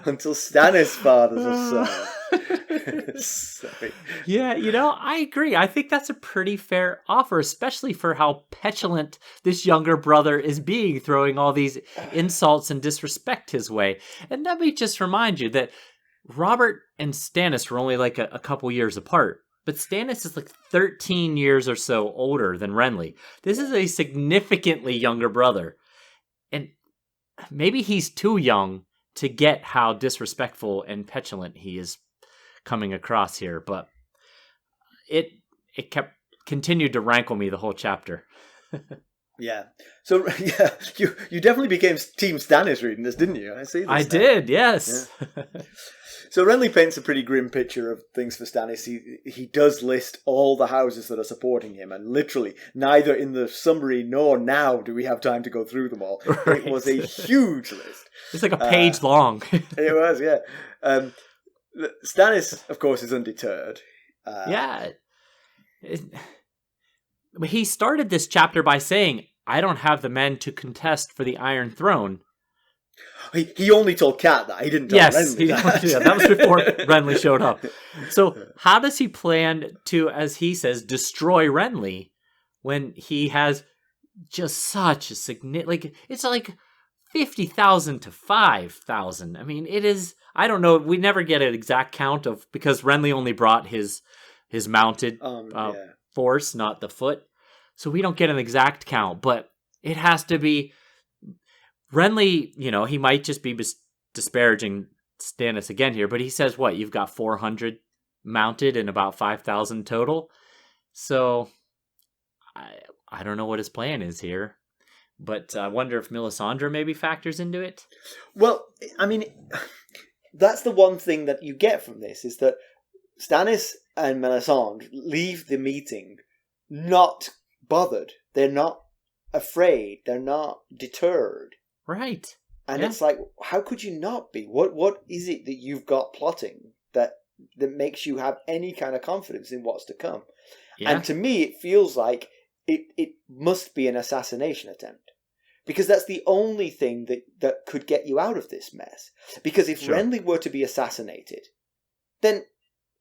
until Stannis fathers a son. Sorry. Yeah, I agree. I think that's a pretty fair offer, especially for how petulant this younger brother is being, throwing all these insults and disrespect his way. And let me just remind you that Robert and Stannis were only like a couple years apart. But Stannis is like 13 years or so older than Renly. This is a significantly younger brother. And maybe he's too young to get how disrespectful and petulant he is coming across here. But it continued to rankle me the whole chapter. Yeah. So, you definitely became Team Stannis reading this, didn't you? I see this. I did, yes. Yeah. So Renly paints a pretty grim picture of things for Stannis. He does list all the houses that are supporting him, and literally neither in the summary nor now do we have time to go through them all. Right. It was a huge list. It's like a page long. It was, yeah. Stannis, of course, is undeterred. He started this chapter by saying, I don't have the men to contest for the Iron Throne. He only told Cat that. He didn't tell Renly that. That was before Renly showed up. So how does he plan to, as he says, destroy Renly when he has just such a significant... it's like 50,000 to 5,000. I mean, it is... I don't know. We never get an exact count of... because Renly only brought his mounted force, not the foot. So we don't get an exact count, but it has to be... Renly, he might just be disparaging Stannis again here, but he says, what, you've got 400 mounted and about 5,000 total? So, I don't know what his plan is here, but I wonder if Melisandre maybe factors into it? Well, I mean, that's the one thing that you get from this, is that Stannis and Melisandre leave the meeting not bothered. They're not afraid. They're not deterred. Right. And it's like, how could you not be? What is it that you've got plotting that makes you have any kind of confidence in what's to come? Yeah. And to me, it feels like it must be an assassination attempt. Because that's the only thing that could get you out of this mess. Because if Renly were to be assassinated, then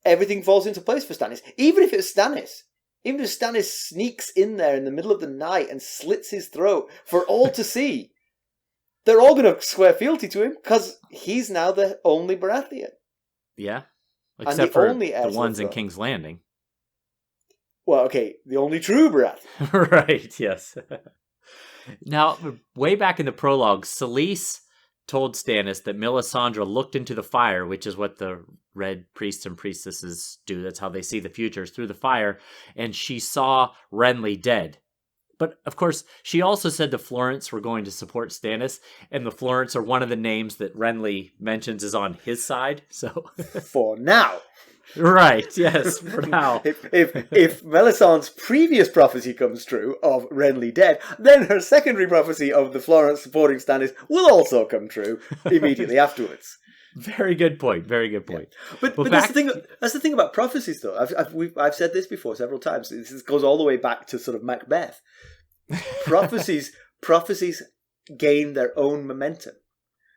everything falls into place for Stannis. Even if it's Stannis Even if Stannis sneaks in there in the middle of the night and slits his throat for all to see, they're all going to swear fealty to him because he's now the only Baratheon. Yeah. Except for the ones in King's Landing. Well, okay, the only true Baratheon. Right, yes. Now, way back in the prologue, Selyse told Stannis that Melisandre looked into the fire, which is what the red priests and priestesses do. That's how they see the futures, through the fire, and she saw Renly dead. But, of course, she also said the Florents were going to support Stannis, and the Florents are one of the names that Renly mentions is on his side, so... For now. Right, yes, for now. If Melisandre's previous prophecy comes true of Renly dead, then her secondary prophecy of the Florents supporting Stannis will also come true immediately afterwards. Very good point. Very good point. Yeah. But that's the thing. That's the thing about prophecies, though. I've said this before several times. This goes all the way back to sort of Macbeth. Prophecies gain their own momentum.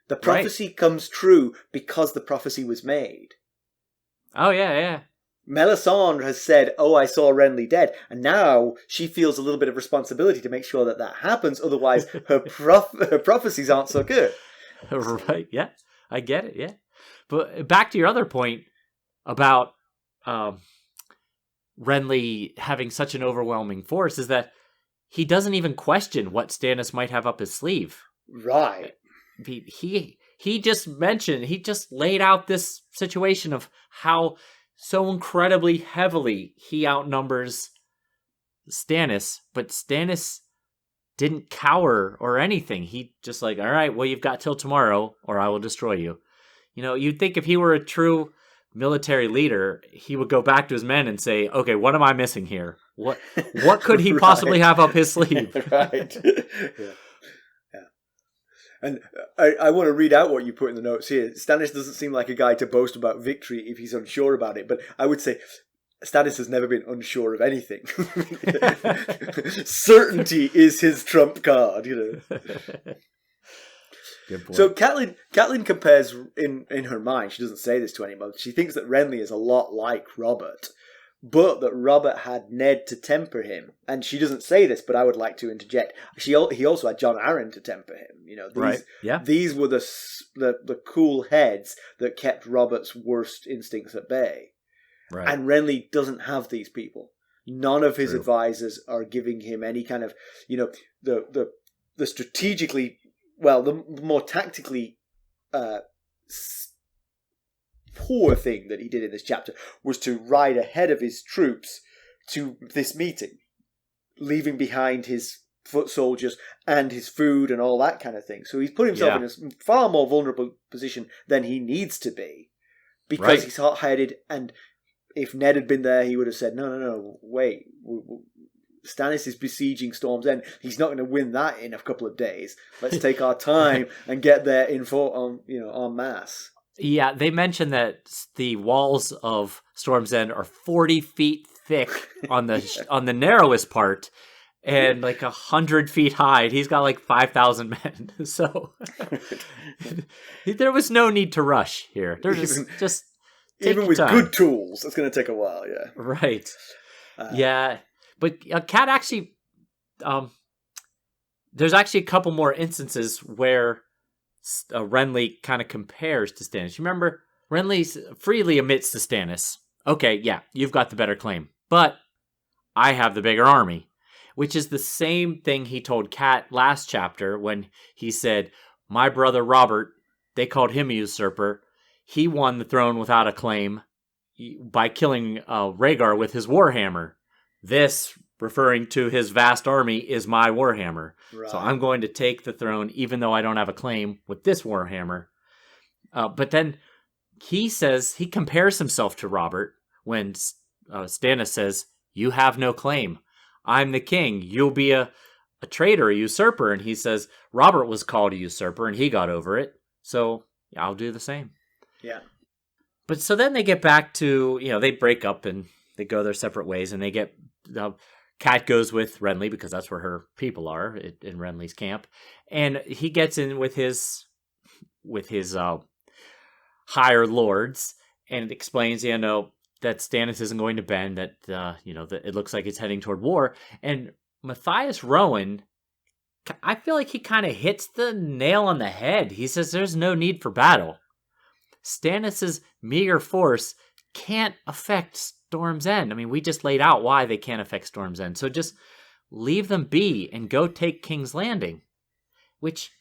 The prophecy comes true because the prophecy was made. Oh, yeah. Melisandre has said, "Oh, I saw Renly dead," and now she feels a little bit of responsibility to make sure that happens. Otherwise, her prophecies aren't so good. Right? Yeah, I get it. Yeah, but back to your other point about Renly having such an overwhelming force is that he doesn't even question what Stannis might have up his sleeve. Right. He just mentioned, he just laid out this situation of how so incredibly heavily he outnumbers Stannis, but Stannis didn't cower or anything. He just like, all right, well, you've got till tomorrow or I will destroy you. You know, you'd think if he were a true military leader, he would go back to his men and say, okay, what am I missing here? What could he possibly have up his sleeve? Right. Yeah. And I want to read out what you put in the notes here. Stannis doesn't seem like a guy to boast about victory if he's unsure about it, but I would say Stannis has never been unsure of anything. Certainty is his trump card, you know. Good point. So Catelyn compares in her mind, she doesn't say this to anyone, she thinks that Renly is a lot like Robert, but that Robert had Ned to temper him. And she doesn't say this, but I would like to interject. He also had Jon Arryn to temper him. You know, these were the cool heads that kept Robert's worst instincts at bay. Right. And Renly doesn't have these people. None of his advisors are giving him any kind of, you know, the strategically, well, the more tactically poor thing that he did in this chapter was to ride ahead of his troops to this meeting, leaving behind his foot soldiers and his food and all that kind of thing. So he's put himself in a far more vulnerable position than he needs to be because he's hot-headed. And if Ned had been there, he would have said, no, wait, Stannis is besieging Storm's End. He's not going to win that in a couple of days. Let's take our time and get there en masse. Yeah, they mentioned that the walls of Storm's End are 40 feet thick on the narrowest part and like 100 feet high. He's got like 5,000 men. So there was no need to rush here. They're just take even with time. Good tools, it's going to take a while, yeah. Right. Yeah. But Cat actually, there's actually a couple more instances where Renly kind of compares to Stannis. You remember, Renly freely admits to Stannis, okay, yeah, you've got the better claim, but I have the bigger army, which is the same thing he told Cat last chapter when he said, my brother Robert, they called him a usurper. He won the throne without a claim by killing Rhaegar with his warhammer. This, referring to his vast army, is my warhammer. Right. So I'm going to take the throne even though I don't have a claim with this warhammer. But then he says, he compares himself to Robert when Stannis says, you have no claim. I'm the king. You'll be a traitor, a usurper. And he says, Robert was called a usurper and he got over it. So I'll do the same. Yeah. But so then they get back to, they break up and they go their separate ways and they get... Cat goes with Renly because that's where her people are in Renly's camp, and he gets in with his higher lords and explains, that Stannis isn't going to bend, that, that it looks like it's heading toward war. And Matthias Rowan, I feel like he kind of hits the nail on the head. He says there's no need for battle. Stannis' meager force can't affect Storm's End. I mean, we just laid out why they can't affect Storm's End. So just leave them be and go take King's Landing, which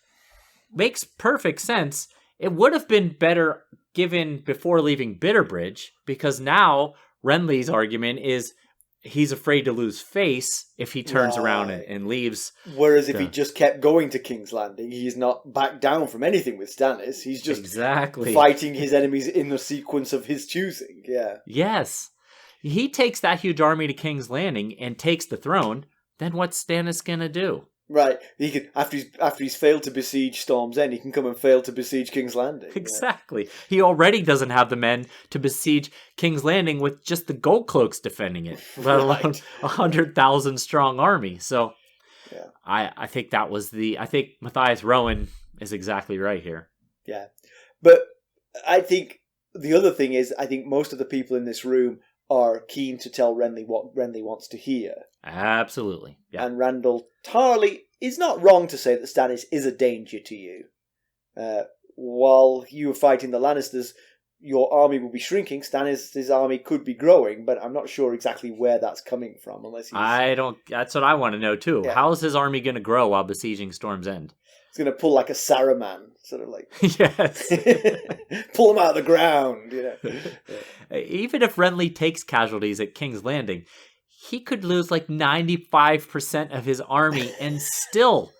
makes perfect sense. It would have been better given before leaving Bitterbridge, because now Renly's argument is he's afraid to lose face if he turns around and leaves. Whereas if he just kept going to King's Landing, he's not backed down from anything with Stannis. He's just fighting his enemies in the sequence of his choosing. Yeah. Yes. He takes that huge army to King's Landing and takes the throne. Then what's Stannis gonna do? Right, he can after he's failed to besiege Storm's End, he can come and fail to besiege King's Landing. Exactly. Yeah. He already doesn't have the men to besiege King's Landing with just the Gold Cloaks defending it, let alone 100,000 strong army. So, I think I think Matthias Rowan is exactly right here. Yeah, but I think the other thing is, I think most of the people in this room are keen to tell Renly what Renly wants to hear. Absolutely. Yeah. And Randyll Tarly is not wrong to say that Stannis is a danger to you. While you were fighting the Lannisters, your army will be shrinking. Stannis' army could be growing, but I'm not sure exactly where that's coming from. That's what I want to know too. Yeah. How is his army going to grow while besieging Storm's End? He's going to pull like a Saruman, sort of like... Yes. Pull him out of the ground, you know. Yeah. Even if Renly takes casualties at King's Landing, he could lose like 95% of his army and still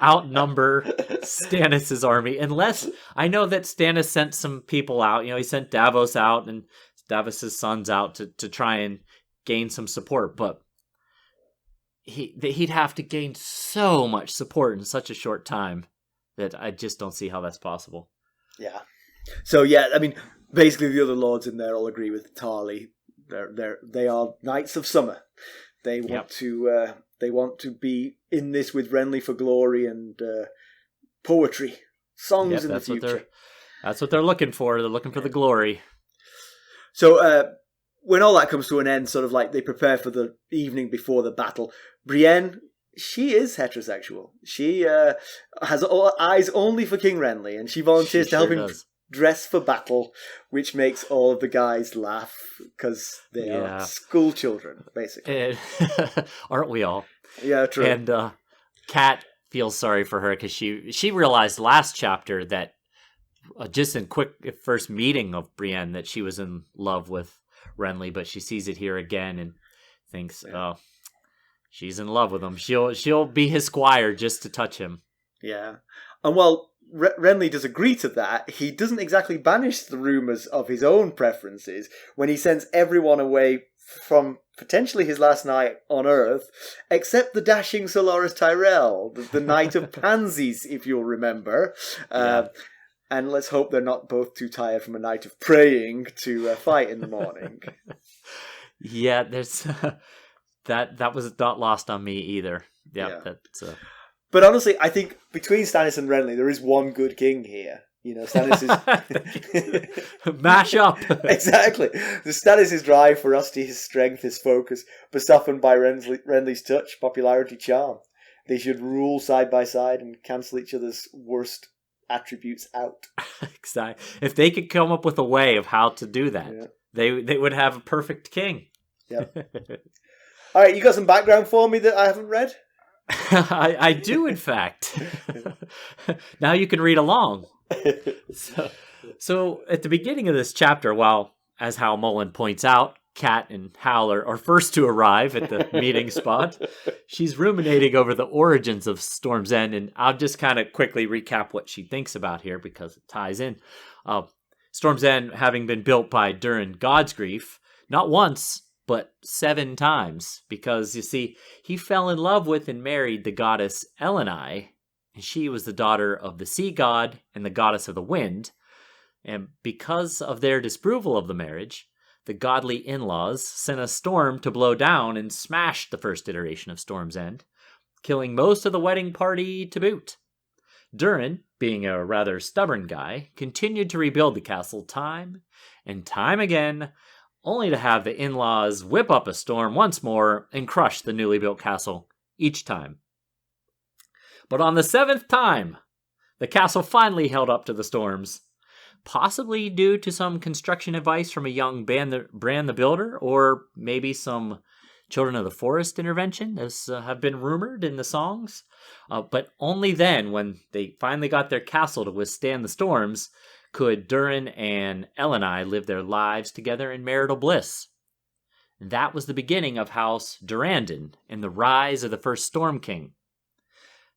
outnumber Stannis' army. Unless, I know that Stannis sent some people out. He sent Davos out and Davos' sons out to try and gain some support, but he'd have to gain so much support in such a short time that I just don't see how that's possible. Yeah. So yeah, I mean, basically the other lords in there all agree with Tarly. They are Knights of Summer. They want to be in this with Renly for glory and poetry, songs in the future. That's what they're looking for. They're looking for the glory. So when all that comes to an end, sort of like they prepare for the evening before the battle, Brienne, she is heterosexual. She has eyes only for King Renly, and she volunteers to help him dress for battle, which makes all of the guys laugh because they are school children, basically. Aren't we all? Yeah, true. And Kat feels sorry for her because she realized last chapter that just in quick first meeting of Brienne that she was in love with Renly, but she sees it here again and thinks, she's in love with him. She'll be his squire just to touch him. Yeah. And while Renly does agree to that, he doesn't exactly banish the rumours of his own preferences when he sends everyone away from potentially his last night on Earth, except the dashing Solaris Tyrell, the Knight of Pansies, if you'll remember. And let's hope they're not both too tired from a night of praying to fight in the morning. Yeah, there's that was not lost on me either. Yeah. That's. But honestly, I think between Stannis and Renly, there is one good king here. Stannis is... Mash up! Exactly. The Stannis' drive, ferocity, his strength, his focus, but softened by Renly's touch, popularity, charm. They should rule side by side and cancel each other's worst attributes out. Exactly. If they could come up with a way of how to do that, they would have a perfect king. Yep. All right, you got some background for me that I haven't read? I do, in fact. Now you can read along. So at the beginning of this chapter, while, as Hal Mullen points out, Kat and Hal are first to arrive at the meeting spot, she's ruminating over the origins of Storm's End, and I'll just kind of quickly recap what she thinks about here because it ties in. Storm's End having been built by Durin Godsgrief, not once, but 7 times, because, you see, he fell in love with and married the goddess Elenai, and she was the daughter of the sea god and the goddess of the wind, and because of their disapproval of the marriage, the godly in-laws sent a storm to blow down and smash the first iteration of Storm's End, killing most of the wedding party to boot. Durin, being a rather stubborn guy, continued to rebuild the castle time and time again, only to have the in-laws whip up a storm once more and crush the newly built castle each time. But on the 7th time, the castle finally held up to the storms, possibly due to some construction advice from a young Bran the Builder, or maybe some Children of the Forest intervention, as have been rumored in the songs. But only then, when they finally got their castle to withstand the storms, could Durin and Elenai live their lives together in marital bliss. That was the beginning of House Durrandon and the rise of the first Storm King.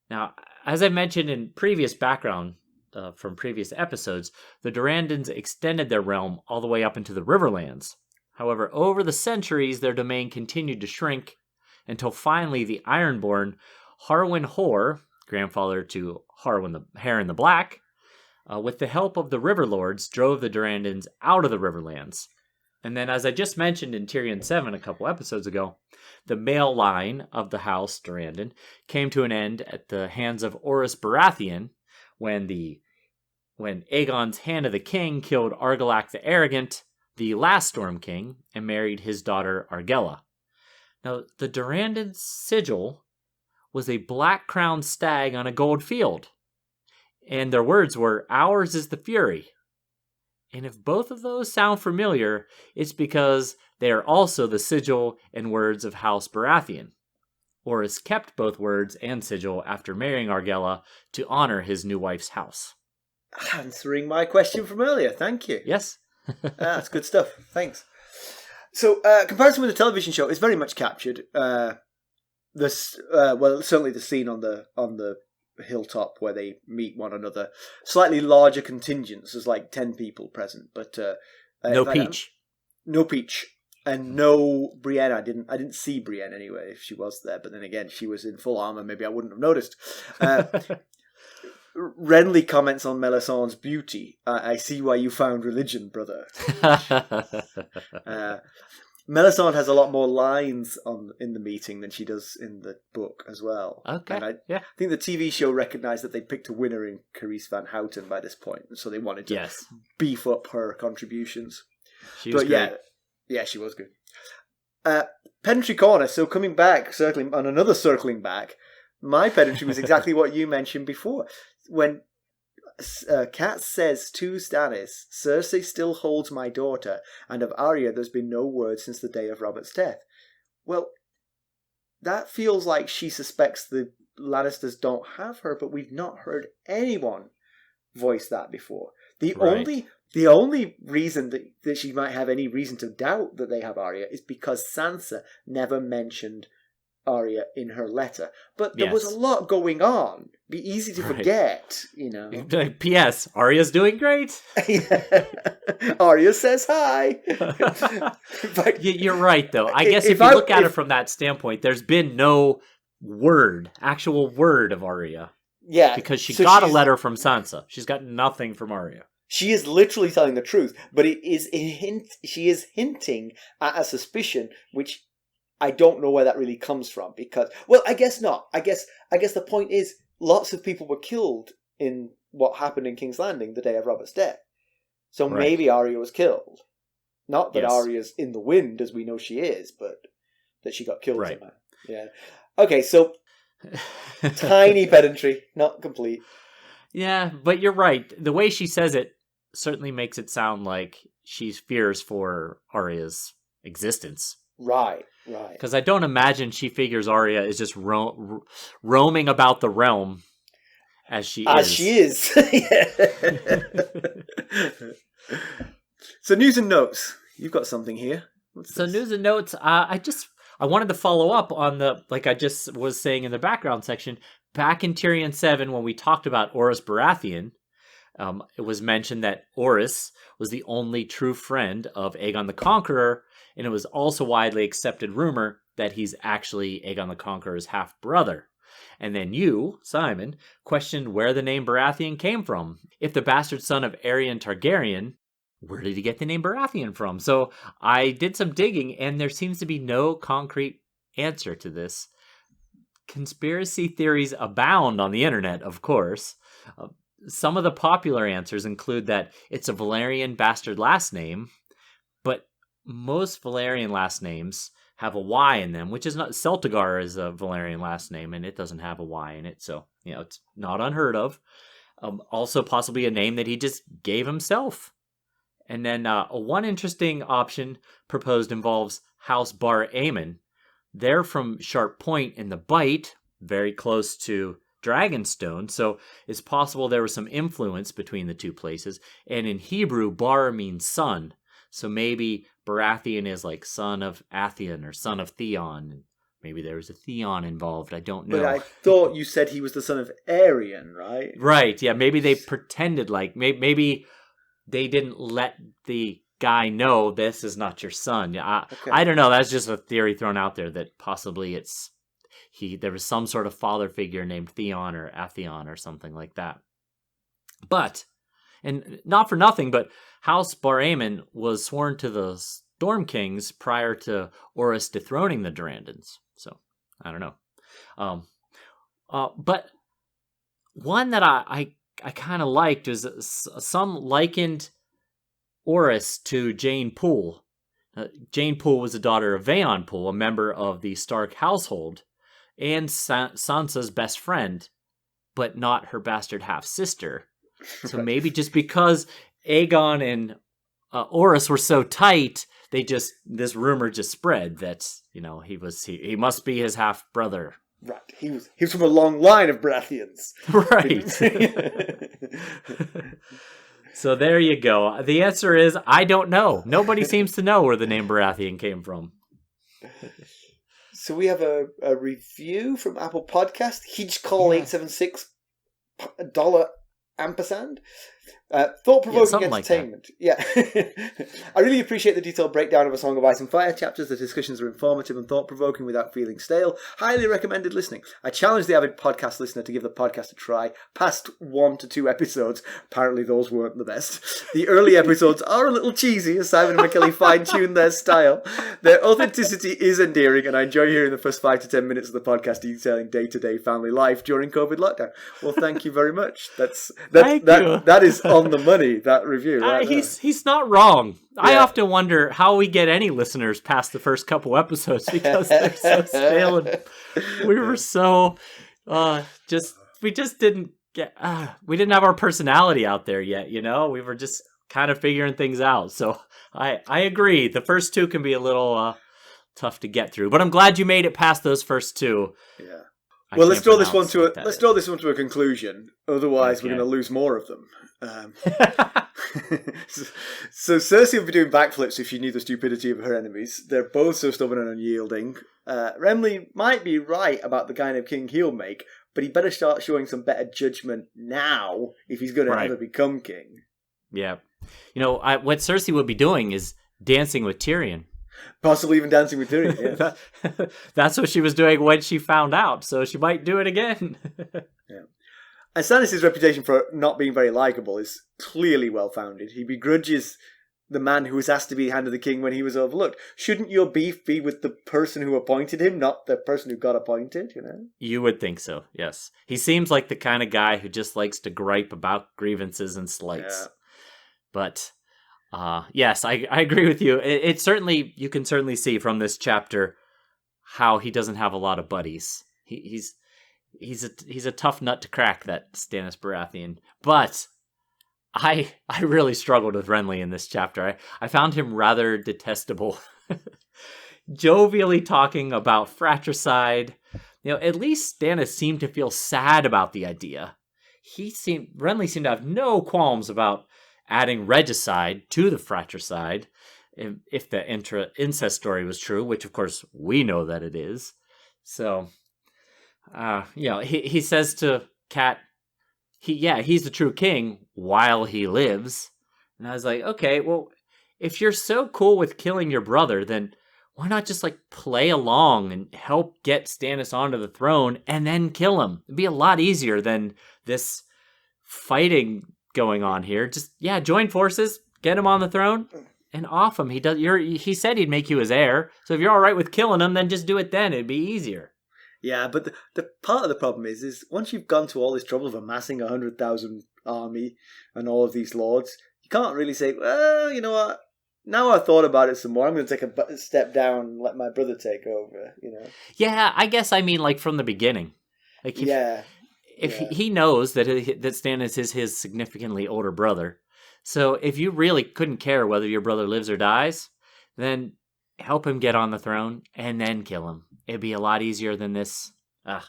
Now, as I mentioned in previous background from previous episodes, the Durrandons extended their realm all the way up into the Riverlands. However, over the centuries, their domain continued to shrink until finally the Ironborn Harwin Hoare, grandfather to Harwin the Hare in the Black, with the help of the River Lords, drove the Durrandons out of the Riverlands. And then, as I just mentioned in Tyrion 7 a couple episodes ago, the male line of the House Durrandon came to an end at the hands of Orys Baratheon when Aegon's Hand of the King killed Argilac the Arrogant, the last Storm King, and married his daughter Argella. Now, the Durrandon sigil was a black-crowned stag on a gold field, and their words were, "Ours is the fury." And if both of those sound familiar, it's because they are also the sigil and words of House Baratheon. Orys kept both words and sigil after marrying Argella to honor his new wife's house. Answering my question from earlier, thank you. Yes. That's good stuff. Thanks. So, comparison with the television show is very much captured. Certainly the scene on the hilltop where they meet one another. Slightly larger contingents. There's like 10 people present, but no Peach. No Peach, and no Brienne. I didn't see Brienne anyway. If she was there, but then again, she was in full armor. Maybe I wouldn't have noticed. Renly comments on Melisandre's beauty. I see why you found religion, brother. Melisandre has a lot more lines in the meeting than she does in the book as well. Okay. And I think the TV show recognised that they picked a winner in Carice Van Houten by this point, so they wanted to beef up her contributions. She was great. Yeah, she was good. Pedantry Corner. So coming back, circling back, my pedantry was exactly what you mentioned before. When Cat says to Stannis, "Cersei still holds my daughter, and of Arya there's been no word since the day of Robert's death." Well, that feels like she suspects the Lannisters don't have her, but we've not heard anyone voice that before. The only reason that she might have any reason to doubt that they have Arya is because Sansa never mentioned Arya in her letter. But there was a lot going on. Be easy to forget, you know. P.S. Arya's doing great. Arya says hi. But you're right, though. I guess if you look at it from that standpoint, there's been no actual word of Arya. Yeah. Because she got a letter from Sansa. She's got nothing from Arya. She is literally telling the truth, but she is hinting at a suspicion which I don't know where that really comes from, because, well, I guess not. I guess the point is lots of people were killed in what happened in King's Landing the day of Robert's death. So maybe Arya was killed. Not that Arya's in the wind, as we know she is, but that she got killed somehow. Yeah. Okay, so tiny pedantry, not complete. Yeah, but you're right. The way she says it certainly makes it sound like she fears for Arya's existence. Right. Because I don't imagine she figures Arya is just roaming about the realm as she is. So news and notes. You've got something here. News and notes. I wanted to follow up on like I just was saying in the background section. Back in Tyrion 7, when we talked about Orys Baratheon, it was mentioned that Orys was the only true friend of Aegon the Conqueror, and it was also widely accepted rumor that he's actually Aegon the Conqueror's half-brother. And then you, Simon, questioned where the name Baratheon came from. If the bastard son of Aerion Targaryen, where did he get the name Baratheon from? So I did some digging, and there seems to be no concrete answer to this. Conspiracy theories abound on the internet, of course. Some of the popular answers include that it's a Valyrian bastard last name, but most Valyrian last names have a Y in them, which is not. Celtigar is a Valyrian last name, and it doesn't have a Y in it, so it's not unheard of. Also, possibly a name that he just gave himself. And then one interesting option proposed involves House Bar-Aemon. They're from Sharp Point in the Bight, very close to Dragonstone, so it's possible there was some influence between the two places. And in Hebrew, Bar means son, so maybe Baratheon is like son of Athian or son of Theon. Maybe there was a Theon involved, I don't know. But I thought you said he was the son of Aerion, right? Right, yeah, maybe they pretended like, maybe they didn't let the guy know this is not your son. I don't know, that's just a theory thrown out there that possibly there was some sort of father figure named Theon or Athion or something like that. But, and not for nothing, but House Bar-Aemon was sworn to the Storm Kings prior to Orys dethroning the Durandons. So, I don't know. But one that I kind of liked is some likened Orys to Jane Poole. Jane Poole was the daughter of Vaon Poole, a member of the Stark household, and Sansa's best friend, but not her bastard half-sister. So maybe just because Aegon and Orys were so tight, this rumor just spread that, he must be his half-brother. Right. He was from a long line of Baratheons. Right. So there you go. The answer is, I don't know. Nobody seems to know where the name Baratheon came from. So we have a review from Apple Podcast. Hijcall876 $ampersand. Thought-provoking entertainment. Yeah. I really appreciate the detailed breakdown of A Song of Ice and Fire chapters. The discussions are informative and thought-provoking without feeling stale. Highly recommended listening. I challenge the avid podcast listener to give the podcast a try. Past 1 to 2 episodes, apparently those weren't the best. The early episodes are a little cheesy as Simon and Mackelly fine-tune their style. Their authenticity is endearing, and I enjoy hearing the first 5 to 10 minutes of the podcast detailing day-to-day family life during COVID lockdown. Well, thank you very much. That is on the money, that review. Right he's not wrong. Yeah. I often wonder how we get any listeners past the first couple episodes because they're so stale and we were so we just didn't get we didn't have our personality out there yet, we were just kind of figuring things out. So I agree, the first 2 can be a little tough to get through, but I'm glad you made it past those first 2. Yeah. Well, let's draw this one to a conclusion. Otherwise, we're going to lose more of them. So Cersei will be doing backflips if she knew the stupidity of her enemies. They're both so stubborn and unyielding. Renly might be right about the kind of king he'll make, but he better start showing some better judgment now if he's going to ever become king. Yeah. What Cersei would be doing is dancing with Tyrion. Possibly even dancing with Tyrion, yeah. That's what she was doing when she found out, so she might do it again. Yeah. And Stannis' reputation for not being very likeable is clearly well-founded. He begrudges the man who was asked to be hand of the king when he was overlooked. Shouldn't your beef be with the person who appointed him, not the person who got appointed, You would think so, yes. He seems like the kind of guy who just likes to gripe about grievances and slights. Yeah. But... yes, I agree with you. You can certainly see from this chapter how he doesn't have a lot of buddies. He's a tough nut to crack, that Stannis Baratheon. But I really struggled with Renly in this chapter. I found him rather detestable. Jovially talking about fratricide. At least Stannis seemed to feel sad about the idea. Renly seemed to have no qualms about adding regicide to the fratricide, if the incest story was true, which of course we know that it is. So, he says to Cat, he's the true king while he lives. And I was like, okay, well, if you're so cool with killing your brother, then why not just play along and help get Stannis onto the throne and then kill him? It'd be a lot easier than this fighting going on here. Just join forces, get him on the throne, and off him. He said he'd make you his heir, so if you're all right with killing him, then just do it then. It'd be easier. Yeah, but the part of the problem is once you've gone to all this trouble of amassing 100,000 army and all of these lords, you can't really say, well, you know what, now I've thought about it some more, I'm going to take a step down and let my brother take over, you know? Yeah, I guess I mean, like, from the beginning. Like, if he knows that Stannis is his significantly older brother, so if you really couldn't care whether your brother lives or dies, then help him get on the throne and then kill him. It'd be a lot easier than this. I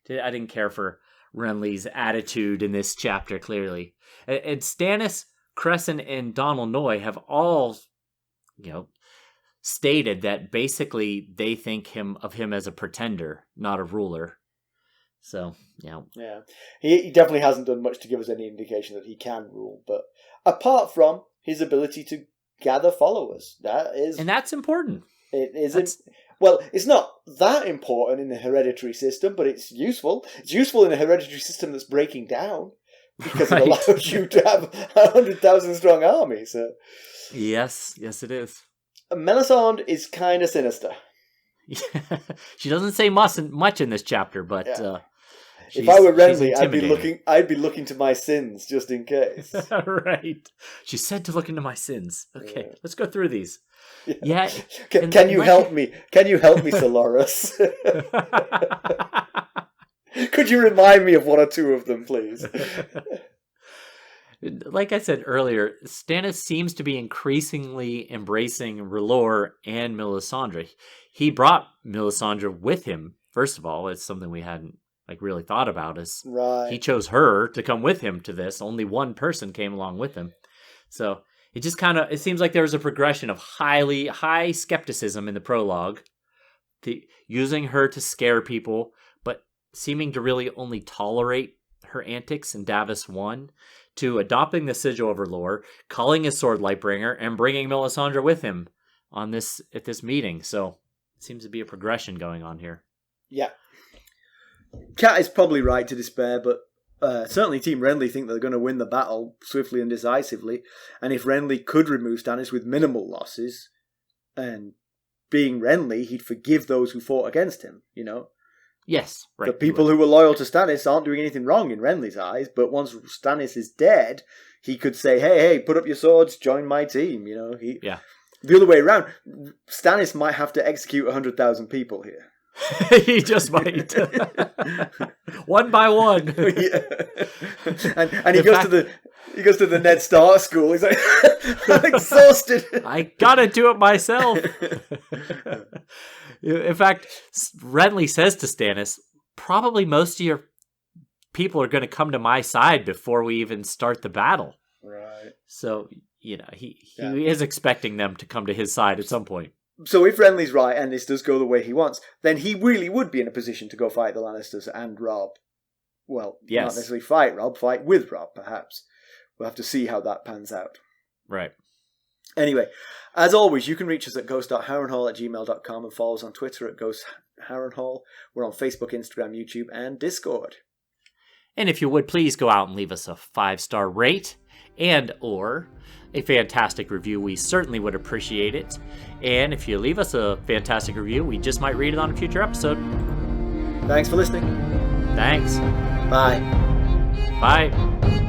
didn't care for Renly's attitude in this chapter, clearly. And Stannis, Crescent, and Donald Noy have all, stated that basically they think of him as a pretender, not a ruler. So, yeah. He definitely hasn't done much to give us any indication that he can rule, but apart from his ability to gather followers, and that's important. It isn't. Well, it's not that important in the hereditary system, but it's useful. It's useful in a hereditary system that's breaking down because it allows you to have 100,000 strong army. So, yes, it is. Melisandre is kind of sinister. She doesn't say much in this chapter, but if I were Renly, I'd be looking to my sins just in case. Right. She said to look into my sins. Okay, let's go through these. Yeah. Can you help me? Can you help me, Solaris? Could you remind me of one or two of them, please? Like I said earlier, Stannis seems to be increasingly embracing R'hllor and Melisandre. He brought Melisandre with him. First of all, it's something we hadn't really thought about. Is right. He chose her to come with him to this. Only one person came along with him. So it just it seems like there was a progression of high skepticism in the prologue, using her to scare people, but seeming to really only tolerate her antics in Davos 1, to adopting the sigil of R'hllor, calling his sword Lightbringer, and bringing Melisandre with him at this meeting. So it seems to be a progression going on here. Yeah. Kat is probably right to despair, but certainly Team Renly think they're going to win the battle swiftly and decisively. And if Renly could remove Stannis with minimal losses, and being Renly, he'd forgive those who fought against him, Yes, right. The people who were loyal to Stannis aren't doing anything wrong in Renly's eyes, but once Stannis is dead, he could say, hey, put up your swords, join my team, Yeah. The other way around, Stannis might have to execute 100,000 people here. He just might. One by one. And he goes to the Ned Stark school. He's like, I'm exhausted. I gotta do it myself. In fact, Renly says to Stannis, probably most of your people are going to come to my side before we even start the battle. Right. So, he is expecting them to come to his side at some point. So if Renly's right and this does go the way he wants, then he really would be in a position to go fight the Lannisters and Robb. Well, yes. Not necessarily fight Robb, fight with Robb, perhaps. We'll have to see how that pans out. Right. Anyway, as always, you can reach us at ghost.harrenhall@gmail.com and follow us on Twitter at ghostharrenhall. We're on Facebook, Instagram, YouTube, and Discord. And if you would, please go out and leave us a 5-star rate and or a fantastic review. We certainly would appreciate it. And if you leave us a fantastic review, we just might read it on a future episode. Thanks for listening. Thanks. Bye. Bye.